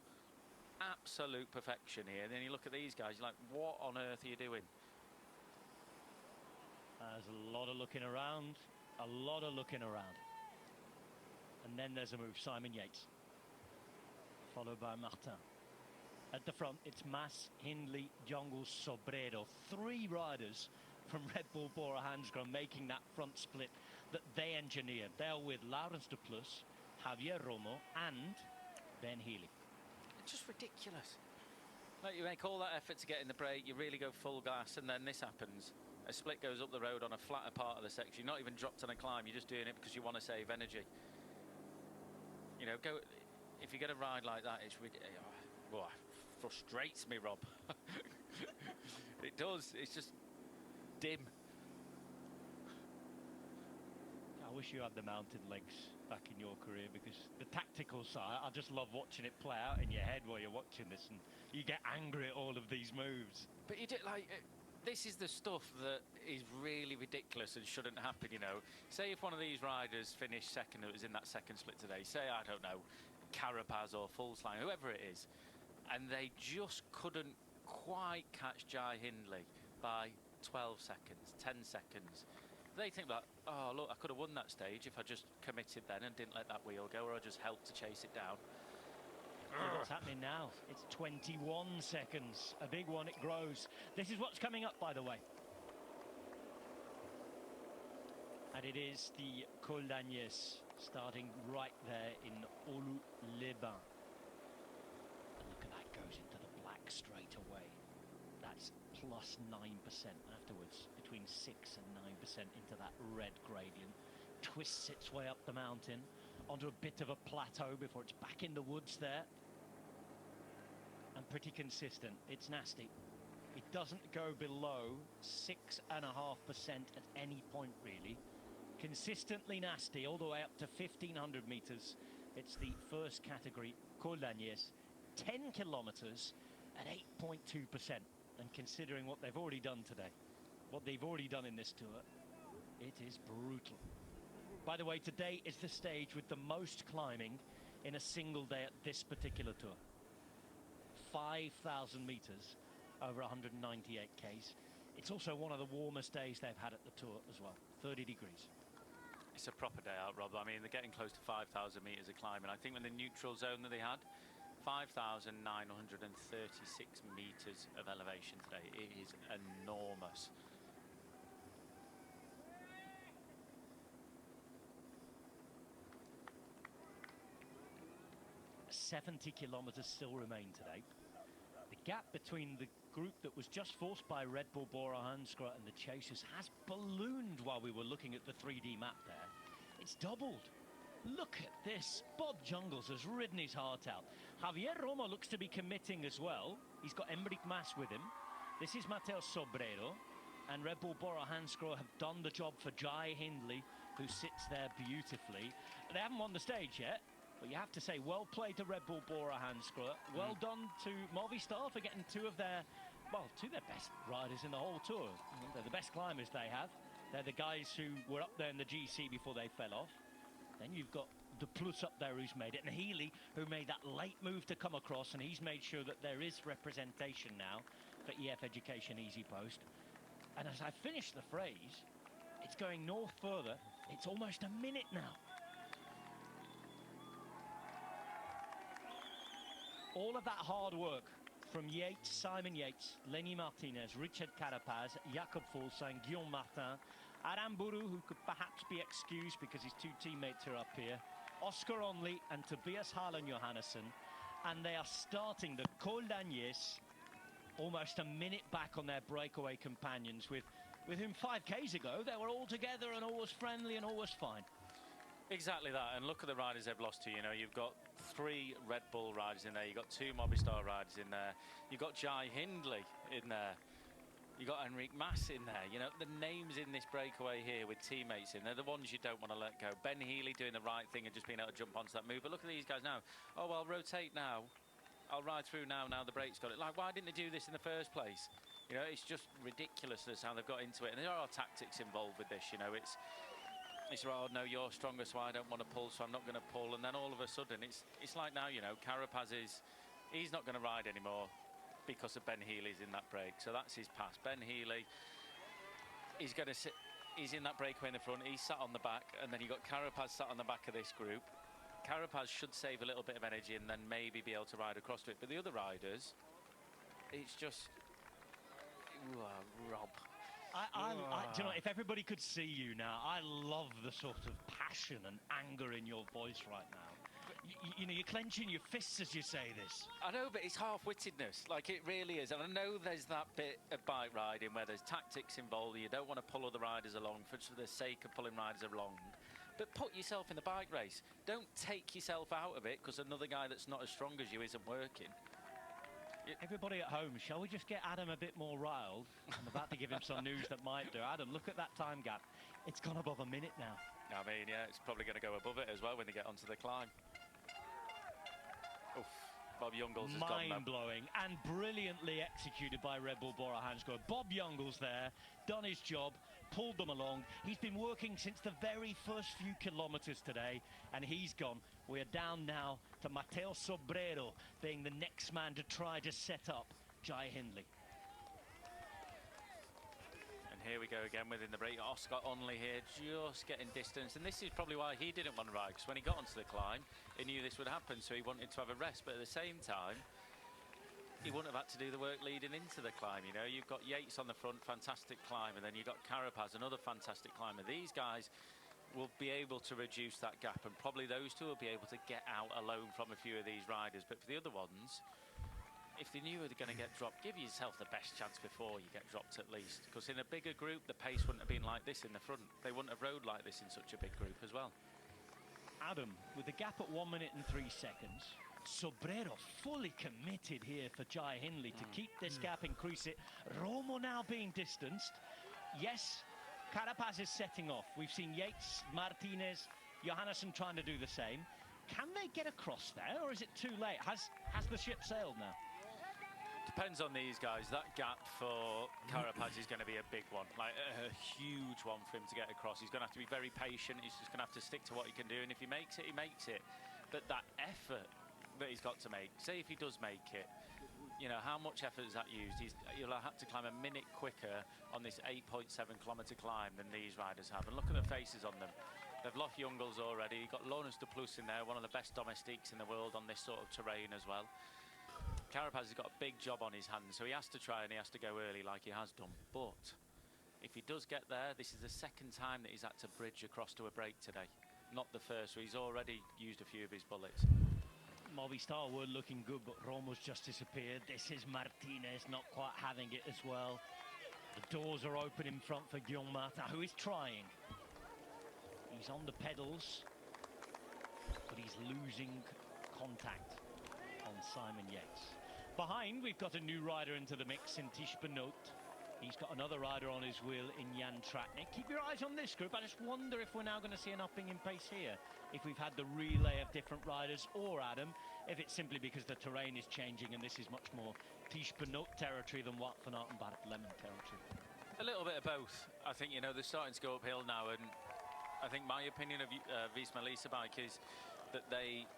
absolute perfection here. And then you look at these guys, you're like, what on earth are you doing? There's a lot of looking around, a lot of looking around. And then there's a move, Simon Yates, followed by Martin. At the front, it's Mas, Hindley, Jungles, Sobrero. 3 riders from Red Bull Bora Hansgrohe making that front split that they engineered. They're with Laurens de Plus, Javier Romo, and Ben Healy. It's just ridiculous. Like, you make all that effort to get in the break, you really go full gas, and then this happens. A split goes up the road on a flatter part of the section. You're not even dropped on a climb, you're just doing it because you want to save energy. You know, if you get a ride like that, it's well, it frustrates me, Rob. It does. It's just dim. I wish you had the mountain legs back in your career, because the tactical side, I just love watching it play out in your head while you're watching this, and you get angry at all of these moves. But you do, like, this is the stuff that is really ridiculous and shouldn't happen, you know. Say if one of these riders finished second, that was in that second split today, say, I don't know, Carapaz or Fullsline, whoever it is, and they just couldn't quite catch Jai Hindley by 12 seconds, 10 seconds. They think that, oh, look, I could have won that stage if I just committed then and didn't let that wheel go, or I just helped to chase it down. What's happening now? It's 21 seconds. A big one, it grows. This is what's coming up, by the way. And it is the Col d'Agnès, starting right there in Oulu-les-Bains. And look at that, goes into the black straight away. That's plus 9% afterwards, between 6 and 9% into that red gradient. Twists its way up the mountain onto a bit of a plateau before it's back in the woods there. And pretty consistent. It's nasty. It doesn't go below 6.5% at any point, really. Consistently nasty all the way up to 1,500 meters. It's the first category, Col d'Agnès, 10 kilometers at 8.2%. And considering what they've already done today, what they've already done in this tour, it is brutal. By the way, today is the stage with the most climbing in a single day at this particular tour. 5,000 meters over 198 Ks. It's also one of the warmest days they've had at the tour as well, 30 degrees. It's a proper day out, Rob. I mean, they're getting close to 5,000 meters of climbing. I think in the neutral zone that they had, 5,936 meters of elevation today. It is enormous. 70 kilometers still remain today. The gap between the group that was just forced by Red Bull Bora Hansgrohe and the chasers has ballooned while we were looking at the 3D map there. It's doubled. Look at this. Bob Jungles has ridden his heart out. Javier Romo looks to be committing as well. He's got Enric Mas with him. This is Mateo Sobrero. And Red Bull Bora Hansgrohe have done the job for Jai Hindley, who sits there beautifully. They haven't won the stage yet, but you have to say, well played to Red Bull Bora Hansgrohe. Well done to Movistar for getting two of their best riders in the whole tour. They're the best climbers they have. They're the guys who were up there in the GC before they fell off. Then you've got De Plus up there who's made it, and Healy, who made that late move to come across, and he's made sure that there is representation now for EF Education Easy Post. And as I finish the phrase, it's going north further. It's almost a minute now. All of that hard work from Yates, Simon Yates, Lenny Martinez, Richard Carapaz, Jakob Fuglsang, Guillaume Martin, Aramburu, who could perhaps be excused because his two teammates are up here, Oscar Onley and Tobias Harlan Johannesson, and they are starting the Col d'Agnès almost a minute back on their breakaway companions, with whom 5Ks ago they were all together and always friendly and always fine. Exactly that, and look at the riders they've lost to. You know, you've got 3 Red Bull riders in there, you've got 2 Movistar riders in there, you've got Jai Hindley in there, you've got Enric Mas in there. You know, the names in this breakaway here with teammates in, they're the ones you don't want to let go. Ben Healy doing the right thing and just being able to jump onto that move. But look at these guys now. Oh, well, rotate now. I'll ride through now the brake's got it. Like, why didn't they do this in the first place? You know, it's just ridiculousness how they've got into it. And there are tactics involved with this, you know. It's oh, no, you're stronger, so I don't want to pull, so I'm not going to pull. And then all of a sudden, it's like now, you know, Carapaz is He's not going to ride anymore because of Ben Healy's in that break. So that's his pass. Ben Healy, he's going to sit. He's in that breakaway in the front. He's sat on the back, and then you've got Carapaz sat on the back of this group. Carapaz should save a little bit of energy and then maybe be able to ride across to it. But the other riders, it's just... Ooh, Rob. Do you know, if everybody could see you now, I love the sort of passion and anger in your voice right now. You know, you're clenching your fists as you say this. I know, but it's half-wittedness, like it really is. And I know there's that bit of bike riding where there's tactics involved. You don't want to pull other riders along for the sake of pulling riders along. But put yourself in the bike race. Don't take yourself out of it because another guy that's not as strong as you isn't working. Everybody at home, shall we just get Adam a bit more riled? I'm about to give him some news that might do. Adam, look at that time gap. It's gone above a minute now. I mean, yeah, it's probably going to go above it as well when they get onto the climb. Oof, Bob Jungels has gone now. Mind-blowing and brilliantly executed by Red Bull Bora Hansgrohe. Bob Jungels there, done his job, pulled them along. He's been working since the very first few kilometres today, and he's gone. We're down now to Matteo Sobrero being the next man to try to set up Jai Hindley. And here we go again within the break. Oscar Onley here just getting distance, and this is probably why he didn't want to ride, because when he got onto the climb he knew this would happen, so he wanted to have a rest, but at the same time he wouldn't have had to do the work leading into the climb. You know, you've got Yates on the front, fantastic climb, and then you've got Carapaz, another fantastic climber. These guys will be able to reduce that gap, and probably those two will be able to get out alone from a few of these riders. But for the other ones, if they knew they were going to get dropped, give yourself the best chance before you get dropped at least, because in a bigger group the pace wouldn't have been like this in the front. They wouldn't have rode like this in such a big group as well. Adam, with the gap at 1 minute and 3 seconds, Sobrero fully committed here for Jai Hindley to keep this gap, increase it. Romo now being distanced. Yes, Carapaz is setting off. We've seen Yates, Martinez, Johannesson trying to do the same. Can they get across there, or is it too late? Has the ship sailed now? Depends on these guys. That gap for Carapaz is going to be a big one, like a huge one for him to get across. He's going to have to be very patient. He's just going to have to stick to what he can do, and if he makes it, he makes it. But that effort that he's got to make, say if he does make it, you know, how much effort is that used? He'll have to climb a minute quicker on this 8.7 kilometre climb than these riders have. And look at the faces on them. They've lost Jungels already. You've got Lonas de Plus in there, one of the best domestiques in the world on this sort of terrain as well. Carapaz has got a big job on his hands, so he has to try and he has to go early like he has done. But if he does get there, this is the second time that he's had to bridge across to a break today. Not the first, so he's already used a few of his bullets. Movistar were looking good, but Romo's just disappeared. This is Martinez not quite having it as well. The doors are open in front for Guillaume Martin, who is trying. He's on the pedals, but he's losing contact on Simon Yates. Behind, we've got a new rider into the mix in Tish Benoot. He's got another rider on his wheel in Jan Tratnik. Keep your eyes on this group. I just wonder if we're now going to see an upping in pace here, if we've had the relay of different riders, or Adam, if it's simply because the terrain is changing and this is much more Tish Benoot territory than Wout van Aert and Bart Lemon territory. A little bit of both. I think, you know, they're starting to go uphill now, and I think my opinion of Visma Lease bike is that they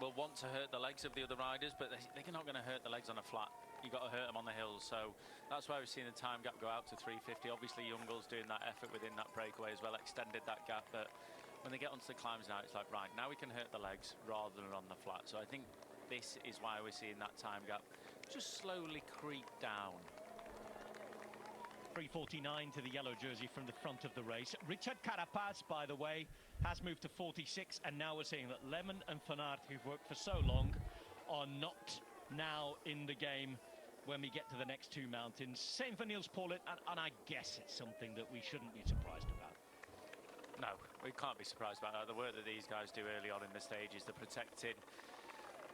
will want to hurt the legs of the other riders, but they're not going to hurt the legs on a flat. You've got to hurt them on the hills, so that's why we've seen the time gap go out to 350. Obviously, Jungels doing that effort within that breakaway as well, extended that gap, but when they get onto the climbs now, it's like, right, now we can hurt the legs rather than on the flat. So I think this is why we're seeing that time gap just slowly creep down. 3:49 to the yellow jersey from the front of the race. Richard Carapaz, by the way, has moved to 46, and now we're seeing that Lemon and Van Aert, who've worked for so long, are not now in the game when we get to the next two mountains. Same for Niels Paulin, and I guess it's something that we shouldn't be surprised about. No, we can't be surprised about that. The work that these guys do early on in the stages, the protecting,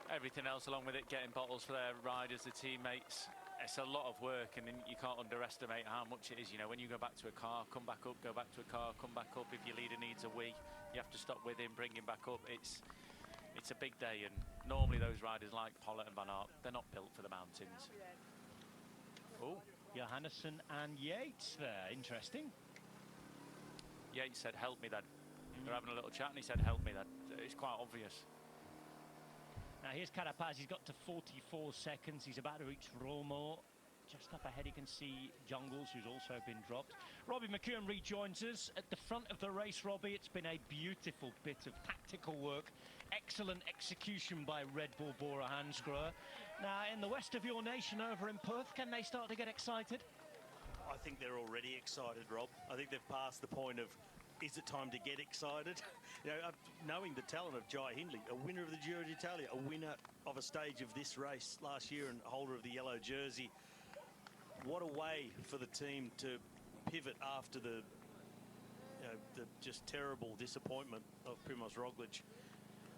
everything else along with it, getting bottles for their riders, the teammates. It's a lot of work, and you can't underestimate how much it is. You know, when you go back to a car, come back up, go back to a car, come back up. If your leader needs a wee, you have to stop with him, bring him back up. It's a big day, and normally those riders like Pollitt and Van Aert, they're not built for the mountains. Oh, Johannesson and Yates there, interesting. Yates said, help me then. They're having a little chat, and he said, help me then. It's quite obvious. Now here's Carapaz, he's got to 44 seconds, he's about to reach Romo. Just up ahead, you can see Jungles, who's also been dropped. Robbie McKeown rejoins us at the front of the race. Robbie, it's been a beautiful bit of tactical work. Excellent execution by Red Bull Bora Hansgrohe. Now, in the west of your nation over in Perth, can they start to get excited? I think they're already excited, Rob. I think they've passed the point of, is it time to get excited? You know, knowing the talent of Jai Hindley, a winner of the Giro d'Italia, a winner of a stage of this race last year and holder of the yellow jersey. What a way for the team to pivot after the just terrible disappointment of Primož Roglič,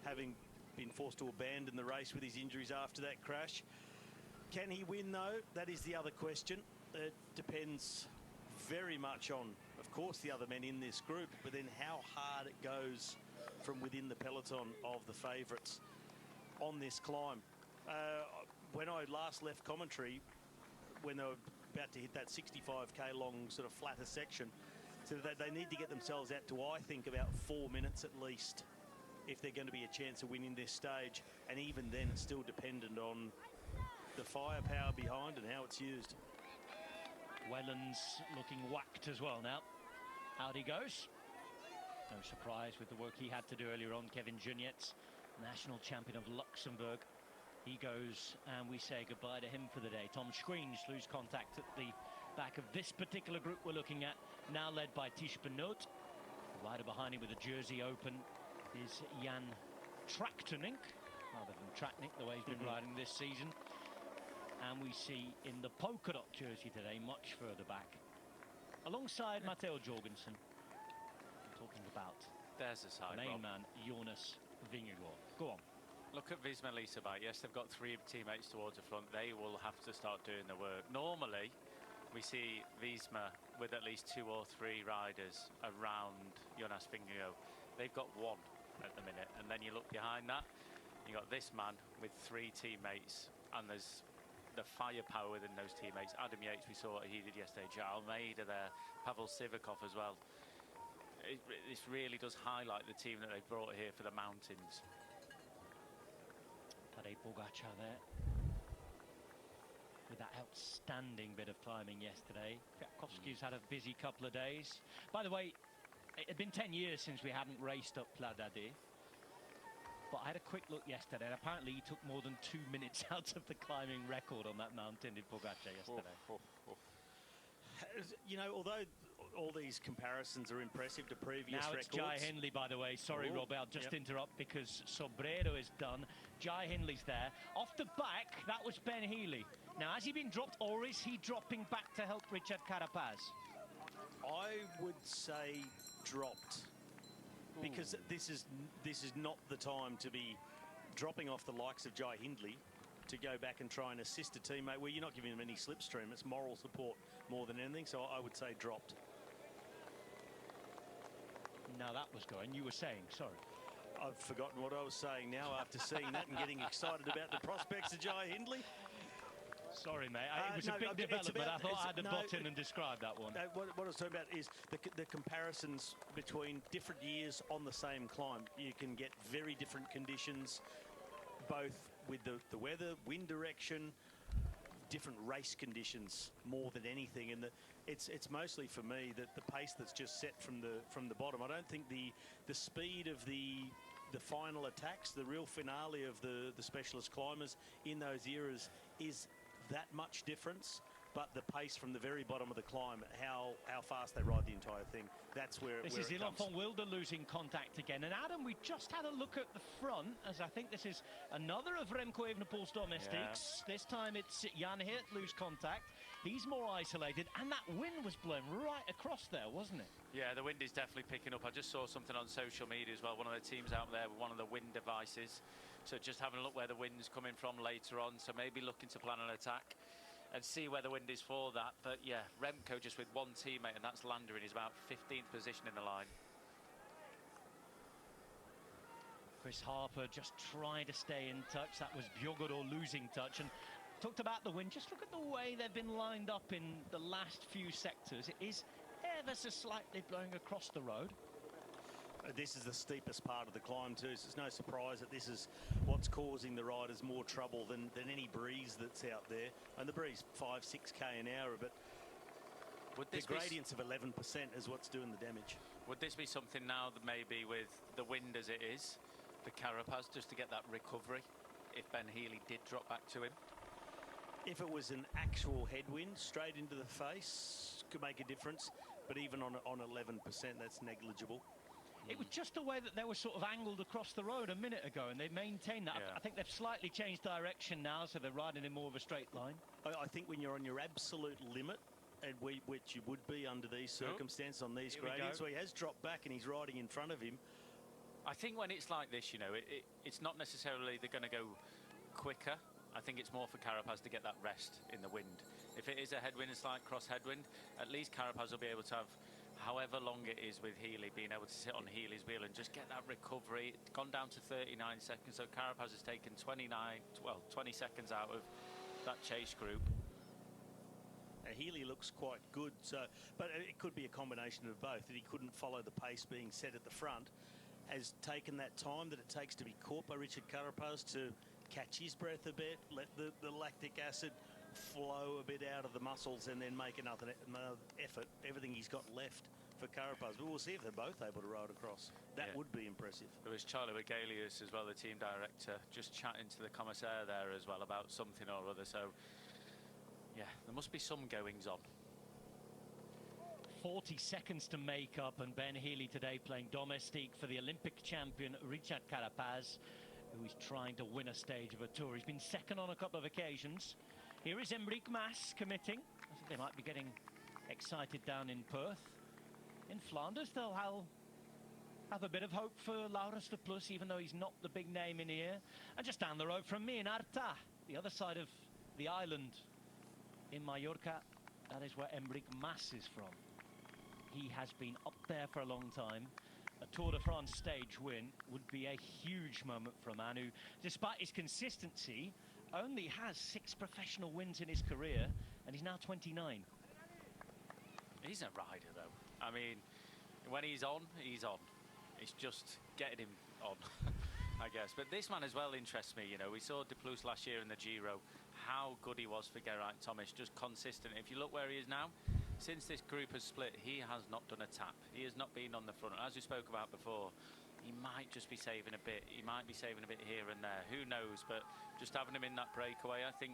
having been forced to abandon the race with his injuries after that crash. Can he win, though? That is the other question. It depends very much on, of course, the other men in this group, but then how hard it goes from within the peloton of the favourites on this climb. When I last left commentary, when they were about to hit that 65k long sort of flatter section, so that they need to get themselves out to, I think, about 4 minutes at least if they're going to be a chance of winning this stage. And even then, it's still dependent on the firepower behind and how it's used. Wellens looking whacked as well now. Out he goes. No surprise with the work he had to do earlier on. Kevin Junietz, national champion of Luxembourg. He goes, and we say goodbye to him for the day. Tom Schweens lose contact at the back of this particular group we're looking at, now led by Tish Benoot. The rider behind him with a jersey open is Jan Traktenink, rather than Traknik, the way he's been riding this season. And we see in the polka dot jersey today, much further back, alongside Matteo Jorgensen, talking about There's a side, the main Rob. man, Jonas Vingegaard. Go on. Look at Visma Leasebike. Yes, they've got 3 teammates towards the front. They will have to start doing the work. Normally, we see Visma with at least 2 or 3 riders around Jonas Vingegaard. They've got 1 at the minute. And then you look behind that, you got this man with 3 teammates. And there's the firepower within those teammates. Adam Yates, we saw what he did yesterday. Joe Almeida there. Pavel Sivakov as well. This really does highlight the team that they've brought here for the mountains. Tadej Pogačar there with that outstanding bit of climbing yesterday. Kwiatkowski's had a busy couple of days. By the way, it had been 10 years since we hadn't raced up Pla d'Adet. But I had a quick look yesterday, and apparently he took more than 2 minutes out of the climbing record on that mountain, did Pogačar yesterday. You know, although all these comparisons are impressive to previous now records. Now it's Jai Hindley, by the way. Sorry, Rob, I'll just interrupt because Sobrero is done. Jai Hindley's there. Off the back, that was Ben Healy. Now, has he been dropped, or is he dropping back to help Richard Carapaz? I would say dropped. Because this is not the time to be dropping off the likes of Jai Hindley to go back and try and assist a teammate where you're not giving them any slipstream. It's moral support more than anything, so I would say dropped. Now that was going, you were saying, sorry. I've forgotten what I was saying now after seeing that and getting excited about the prospects of Jai Hindley. Sorry, mate. It was a big development. I thought I had to butt in and describe that one. What I was talking about is the comparisons between different years on the same climb. You can get very different conditions, both with the weather, wind direction, different race conditions more than anything. And it's mostly for me that the pace that's just set from the bottom. I don't think the speed of the final attacks, the real finale of the specialist climbers in those eras is that much difference, but the pace from the very bottom of the climb, how fast they ride the entire thing, that's where this is Ilan van Wilder losing contact again. And Adam, we just had a look at the front, as I think this is another of Remco Evenepoel's domestics. Yeah. This time it's Jan Hirt lose contact. He's more isolated, and that wind was blowing right across there, wasn't it? Yeah, the wind is definitely picking up. I just saw something on social media as well. One of the teams out there with one of the wind devices. So just having a look where the wind's coming from later on. So maybe looking to plan an attack and see where the wind is for that. But yeah, Remco just with 1 teammate, and that's Lander in his about 15th position in the line. Chris Harper just trying to stay in touch. That was Bjogoro losing touch. And talked about the wind. Just look at the way they've been lined up in the last few sectors. It is ever so slightly blowing across the road. This is the steepest part of the climb too, so it's no surprise that this is what's causing the riders more trouble than any breeze that's out there. And the breeze 5-6k an hour, but the gradients of 11% is what's doing the damage. Would this be something now that maybe with the wind as it is, the Carapaz, just to get that recovery, if Ben Healy did drop back to him? If it was an actual headwind straight into the face, could make a difference. But even on 11%, that's negligible. It was just the way that they were sort of angled across the road a minute ago, and they maintained that. Yeah. I think they've slightly changed direction now, so they're riding in more of a straight line. I think when you're on your absolute limit, and which you would be under these circumstances on these gradients, where he has dropped back and he's riding in front of him. I think when it's like this, you know, it's not necessarily they're going to go quicker. I think it's more for Carapaz to get that rest in the wind. If it is a headwind, a slight cross headwind, at least Carapaz will be able to have however long it is with Healy, being able to sit on Healy's wheel and just get that recovery. It's gone down to 39 seconds, so Carapaz has taken 20 seconds out of that chase group. Healy looks quite good, so but it could be a combination of both, that he couldn't follow the pace being set at the front, has taken that time that it takes to be caught by Richard Carapaz to catch his breath a bit, let the lactic acid flow a bit out of the muscles, and then make another effort, everything he's got left for Carapaz. But we'll see if they're both able to ride across. That would be impressive. There was Charlie Wegelius as well, the team director, just chatting to the commissaire there as well about something or other. So, yeah, there must be some goings on. 40 seconds to make up, and Ben Healy today playing domestique for the Olympic champion Richard Carapaz, who is trying to win a stage of a tour. He's been second on a couple of occasions. Here is Enric Mas committing. I think they might be getting excited down in Perth. In Flanders, they'll have a bit of hope for Laurens de Plus, even though he's not the big name in here. And just down the road from me in Arta, the other side of the island in Mallorca, that is where Enric Mas is from. He has been up there for a long time. A Tour de France stage win would be a huge moment for a man who, despite his consistency, only has 6 professional wins in his career, and he's now 29. He's a rider, though. I mean, when he's on, he's on. It's just getting him on, I guess. But this man as well interests me. You know, we saw De Plus last year in the Giro, how good he was for Geraint Thomas, just consistent. If you look where he is now, since this group has split, he has not done a tap. He has not been on the front. As we spoke about before, he might just be saving a bit. He might be saving a bit here and there. Who knows? But just having him in that breakaway, I think,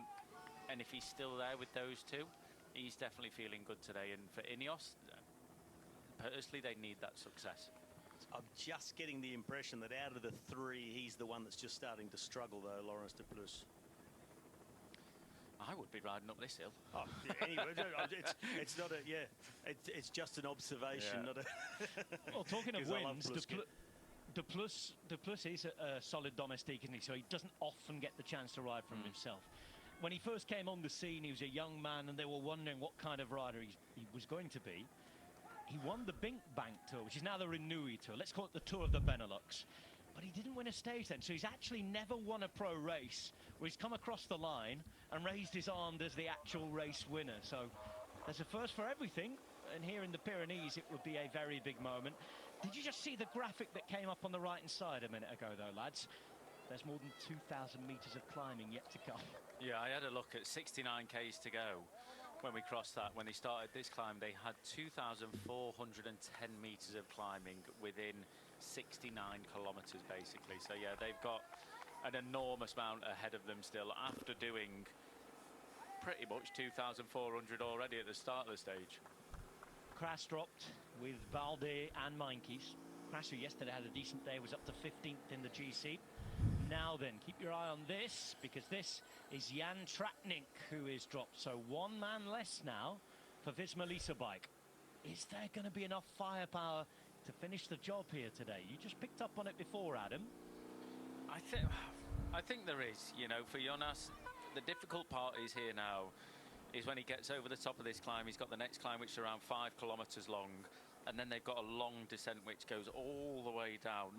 and if he's still there with those two, he's definitely feeling good today. And for Ineos, personally, they need that success. I'm just getting the impression that out of the 3, he's the one that's just starting to struggle, though, Laurens de Plus. I would be riding up this hill. Oh, anyway, it's not a, it's just an observation, not a... Well, talking of wins, De Plus is a solid domestique, isn't he? So he doesn't often get the chance to ride from himself. When he first came on the scene, he was a young man, and they were wondering what kind of rider he was going to be. He won the Bink Bank Tour, which is now the Renui Tour. Let's call it the Tour of the Benelux. But he didn't win a stage then, so he's actually never won a pro race where he's come across the line and raised his arm as the actual race winner. So there's a first for everything, and here in the Pyrenees it would be a very big moment. Did you just see the graphic that came up on the right-hand side a minute ago, though, lads? There's more than 2,000 metres of climbing yet to come. Yeah, I had a look at 69 k's to go when we crossed that. When they started this climb, they had 2,410 metres of climbing within 69 kilometres, basically. So, yeah, they've got an enormous amount ahead of them still after doing pretty much 2,400 already at the start of the stage. Kras dropped with Balde and Meintjes. Kras, who yesterday had a decent day, was up to 15th in the GC. Now then, keep your eye on this, because this is Jan Tratnik who is dropped. So 1 man less now for Visma Lease Bike. Is there going to be enough firepower to finish the job here today? You just picked up on it before, Adam. I think there is. You know, for Jonas, the difficult part is here now is when he gets over the top of this climb. He's got the next climb, which is around 5 kilometres long, and then they've got a long descent which goes all the way down.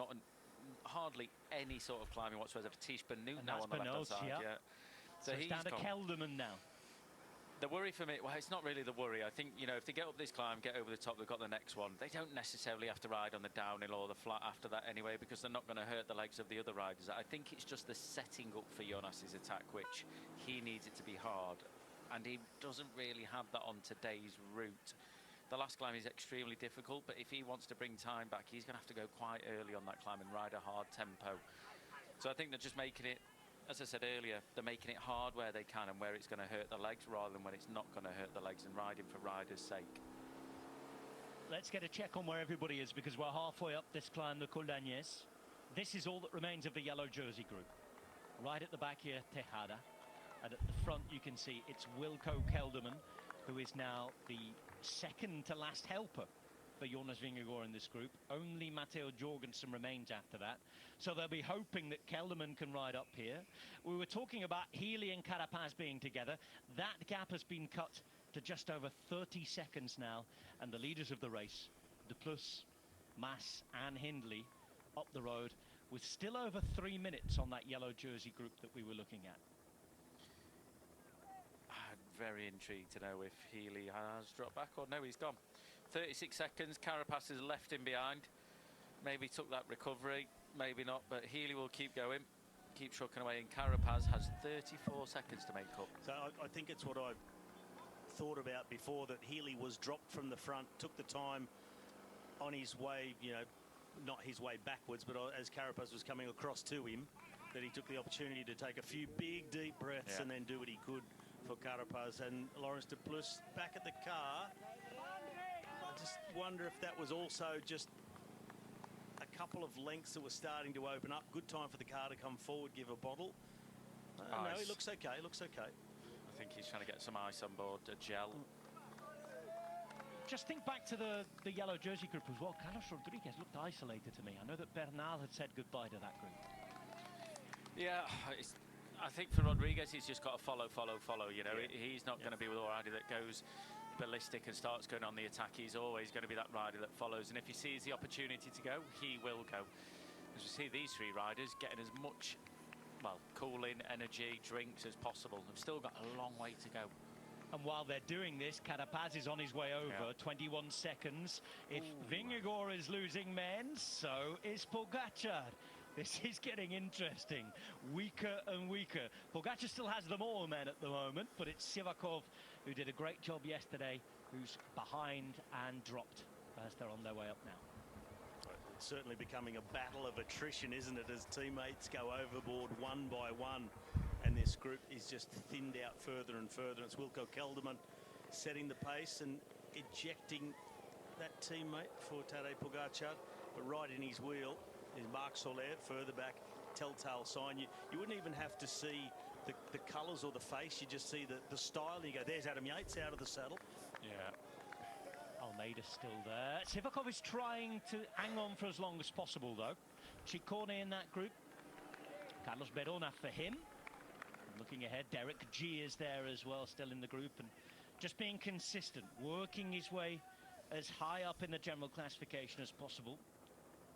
Hardly any sort of climbing whatsoever. Tish Benoot now on the left-hand side. Yeah. So he's down to Kelderman now. The worry for me, well, it's not really the worry. I think, you know, if they get up this climb, get over the top, they've got the next one. They don't necessarily have to ride on the downhill or the flat after that anyway, because they're not going to hurt the legs of the other riders. I think it's just the setting up for Jonas's attack, which he needs it to be hard. And he doesn't really have that on today's route. The last climb is extremely difficult, but if he wants to bring time back, he's going to have to go quite early on that climb and ride a hard tempo. So I think they're just making it, as I said earlier, they're making it hard where they can and where it's going to hurt the legs rather than when it's not going to hurt the legs, and riding for riders' sake. Let's get a check on where everybody is, because we're halfway up this climb, the Col d'Agnès. This is all that remains of the yellow jersey group. Right at the back here, Tejada. And at the front, you can see it's Wilco Kelderman, who is now the second to last helper for Jonas Vingegaard in this group. Only Matteo Jorgensen remains after that. So they'll be hoping that Kelderman can ride up here. We were talking about Healy and Carapaz being together. That gap has been cut to just over 30 seconds now. And the leaders of the race, De Plus, Mas and Hindley, up the road with still over 3 minutes on that yellow jersey group that we were looking at. I'm very intrigued to know if Healy has dropped back or no, he's gone. 36 seconds, Carapaz has left him behind. Maybe took that recovery, maybe not, but Healy will keep going, keep trucking away, and Carapaz has 34 seconds to make up. So I think it's what I thought about before, that Healy was dropped from the front, took the time on his way, you know, not his way backwards, but as Carapaz was coming across to him, that he took the opportunity to take a few big, deep breaths and then do what he could for Carapaz. And Lawrence De Plus back at the car. I just wonder if that was also just a couple of lengths that were starting to open up. Good time for the car to come forward, give a bottle. No, he looks okay, looks okay. I think he's trying to get some ice on board, a gel. Just think back to the yellow jersey group as well. Carlos Rodriguez looked isolated to me. I know that Bernal had said goodbye to that group. Yeah, I think for Rodriguez, he's just got to follow. You know, he's not going to be with a rider that goes ballistic and starts going on the attack. He's always going to be that rider that follows. And if he sees the opportunity to go, he will go. As we see these three riders getting as much, well, cooling, energy, drinks as possible. They've still got a long way to go. And while they're doing this, Carapaz is on his way over, 21 seconds. If Vingegaard is losing men, so is Pogačar. This is getting interesting. Weaker and weaker. Pogačar still has them all, men, at the moment, but it's Sivakov, who did a great job yesterday, who's behind and dropped as they're on their way up now. It's certainly becoming a battle of attrition, isn't it, as teammates go overboard one by one, and this group is just thinned out further and further. It's Wilco Kelderman setting the pace and ejecting that teammate for Tadej Pogačar, but right in his wheel is Marc Soler further back. Telltale sign. You wouldn't even have to see the colours or the face. You just see the style, and you go, there's Adam Yates out of the saddle. Yeah. Almeida's still there. Sivakov is trying to hang on for as long as possible, though. Ciccone in that group. Carlos Berona for him. Looking ahead, Derek G is there as well, still in the group, and just being consistent, working his way as high up in the general classification as possible.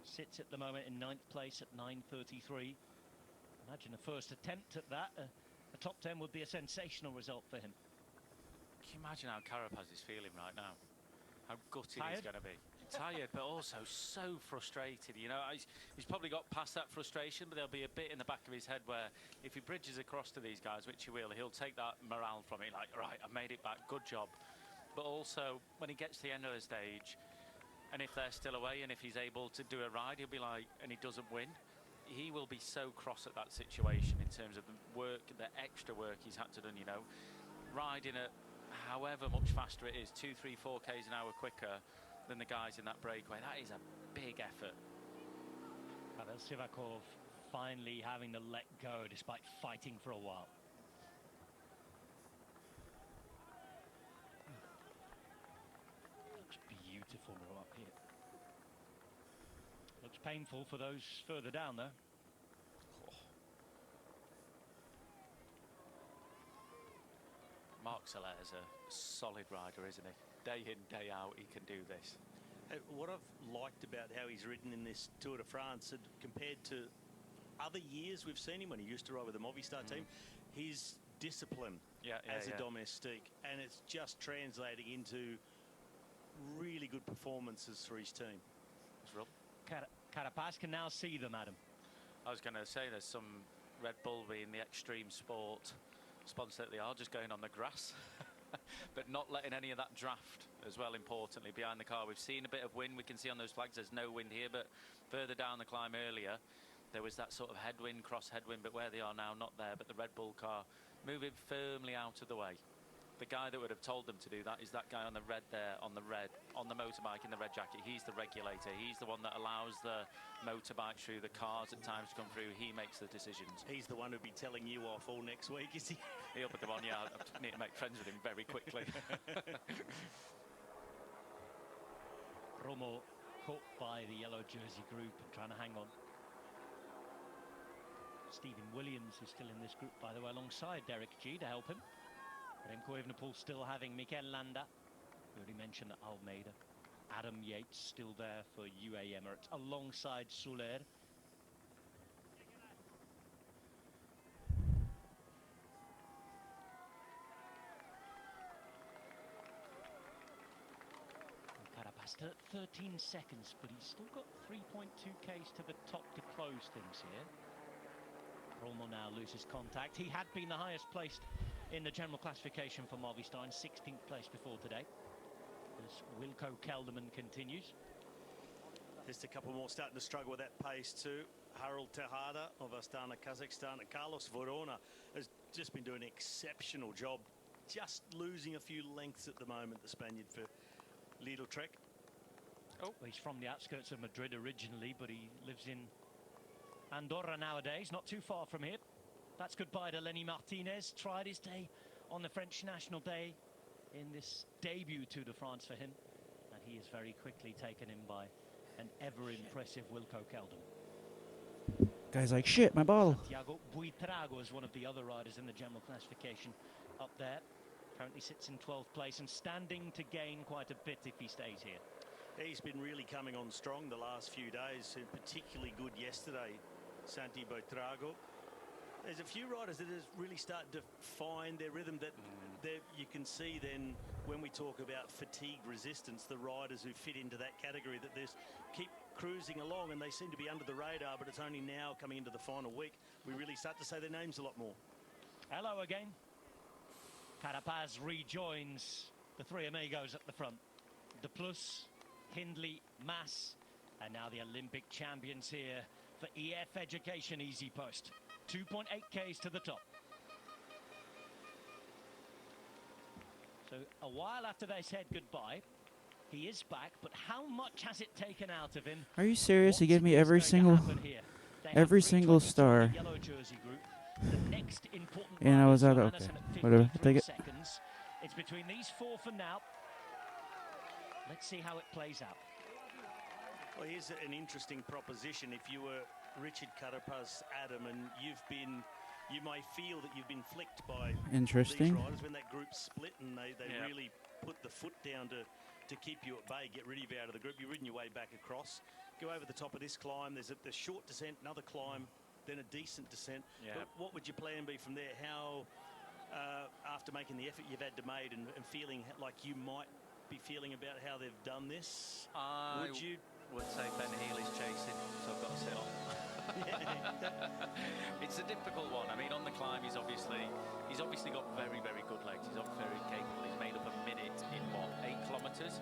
Sits at the moment in 9th place at 9:33. Imagine a first attempt at that. A top 10 would be a sensational result for him. Can you imagine how Carapaz is feeling right now? How gutted Tired? he's going to be. Tired, but also so frustrated. You know, he's probably got past that frustration, but there'll be a bit in the back of his head where if he bridges across to these guys, which he will, he'll take that morale from it, like, right, I made it back, good job. But also, when he gets to the end of the stage, and if they're still away, and if he's able to do a ride, he'll be like, and he doesn't win, he will be so cross at that situation in terms of the work, the extra work he's had to do, you know, riding at however much faster it is, 2, 3, 4 k's an hour quicker than the guys in that breakaway. That is a big effort. Pavel Sivakov finally having to let go despite fighting for a while. Looks beautiful from up here. Looks painful for those further down though. Marc Soler is a solid rider, isn't he? Day in, day out, he can do this. What I've liked about how he's ridden in this Tour de France, and compared to other years we've seen him when he used to ride with the Movistar team, his discipline as a domestique, and it's just translating into really good performances for his team. Carapaz can now see them, Adam. I was going to say there's some Red Bull being the extreme sport sponsor that they are, just going on the grass, but not letting any of that draft as well, importantly, behind the car. We've seen a bit of wind. We can see on those flags there's no wind here, but further down the climb earlier, there was that sort of headwind, cross headwind, but where they are now, not there. But the Red Bull car moving firmly out of the way. The guy that would have told them to do that is that guy on the red there, on the motorbike in the red jacket. He's the regulator. He's the one that allows the motorbike through, the cars at times to come through. He makes the decisions. He's the one who'll be telling you off all next week, is he? He'll put them on, yeah. I need to make friends with him very quickly. Romo caught by the yellow jersey group and trying to hang on. Stephen Williams is still in this group, by the way, alongside Derek G to help him. Remco Evenepoel still having Mikel Landa. We already mentioned Almeida. Adam Yates still there for UAE Emirates alongside Soler. Carapaz 13 seconds, but he's still got 3.2 Ks to the top to close things here. Romo now loses contact. He had been the highest placed in the general classification for Movistar, in 16th place before today. As Wilco Kelderman continues. Just a couple more starting to struggle with that pace too. Harald Tejada of Astana, Kazakhstan. Carlos Verona has just been doing an exceptional job. Just losing a few lengths at the moment, the Spaniard, for Lidl Trek. Oh, he's from the outskirts of Madrid originally, but he lives in Andorra nowadays, not too far from here. That's goodbye to Lenny Martinez. Tried his day on the French National Day in this debut Tour de France for him. And he is very quickly taken in by an ever-impressive Wilco Kelderman. Guy's like, shit, my ball. Santiago Buitrago is one of the other riders in the general classification up there. Currently sits in 12th place and standing to gain quite a bit if he stays here. He's been really coming on strong the last few days, and particularly good yesterday, Santi Buitrago. There's a few riders that have really started to find their rhythm, that you can see then when we talk about fatigue resistance, the riders who fit into that category, that there's keep cruising along and they seem to be under the radar, but it's only now coming into the final week we really start to say their names a lot more. Hello again. Carapaz rejoins the three amigos at the front. De Plus, Hindley, Mas, and now the Olympic champions here for EF Education Easy Post. 2.8 Ks to the top. So a while after they said goodbye, he is back, but how much has it taken out of him? Are you serious? He gave me every single star. Yellow jersey group. The next important And I was out. Okay, whatever. Take it. Seconds. It's between these four for now. Let's see how it plays out. Well, here's an interesting proposition. If you were Richard Carapaz, Adam, and you may feel that you've been flicked by Interesting. these riders when that group split and they really put the foot down to keep you at bay, get rid of you out of the group. You're ridden your way back across, go over the top of this climb. There's a short descent, another climb, then a decent descent. But what would your plan be from there? How, after making the effort you've had to make and feeling like you might be feeling about how they've done this, would say Ben Healy's chasing, so I've got to sit on. It's a difficult one. I mean, on the climb, he's obviously got very, very good legs. He's very capable. He's made up a minute in what, 8 kilometres?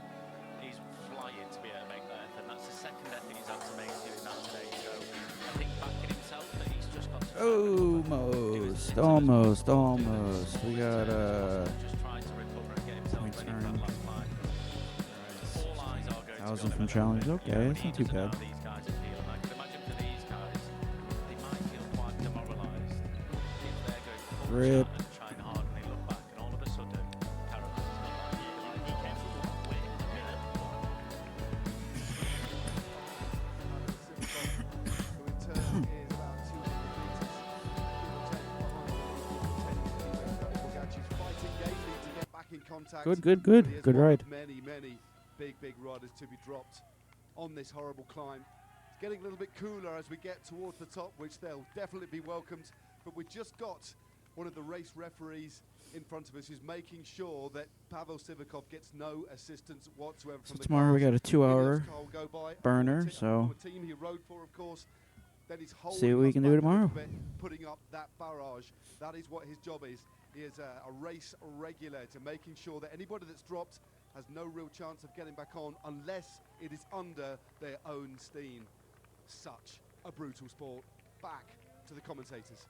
He's flying to be able to make that, and that's the second effort he's had to make doing that today. So I think backing himself, that he's just got to almost. We got just trying to recover and get himself ready for that last climb. 1,000 from challenge. Okay, that's not too bad. These guys are feeling. I can imagine for these guys, they might feel quite demoralised if they're going full Rip. and trying hard and they look back and all of a sudden, Carapaz is not like he came from the way in a minute. Good ride. Many big riders to be dropped on this horrible climb. It's getting a little bit cooler as we get towards the top, which they'll definitely be welcomed. But we just got one of the race referees in front of us who's making sure that Pavel Sivakov gets no assistance whatsoever So from the tomorrow we cars. got a 2-hour Car will go by. burner, Former so team he rode for, of course. Then he's see what we can do tomorrow. Putting up that barrage. That is what his job is. He is a race regulator, making sure that anybody that's dropped has no real chance of getting back on unless it is under their own steam. Such a brutal sport. Back to the commentators.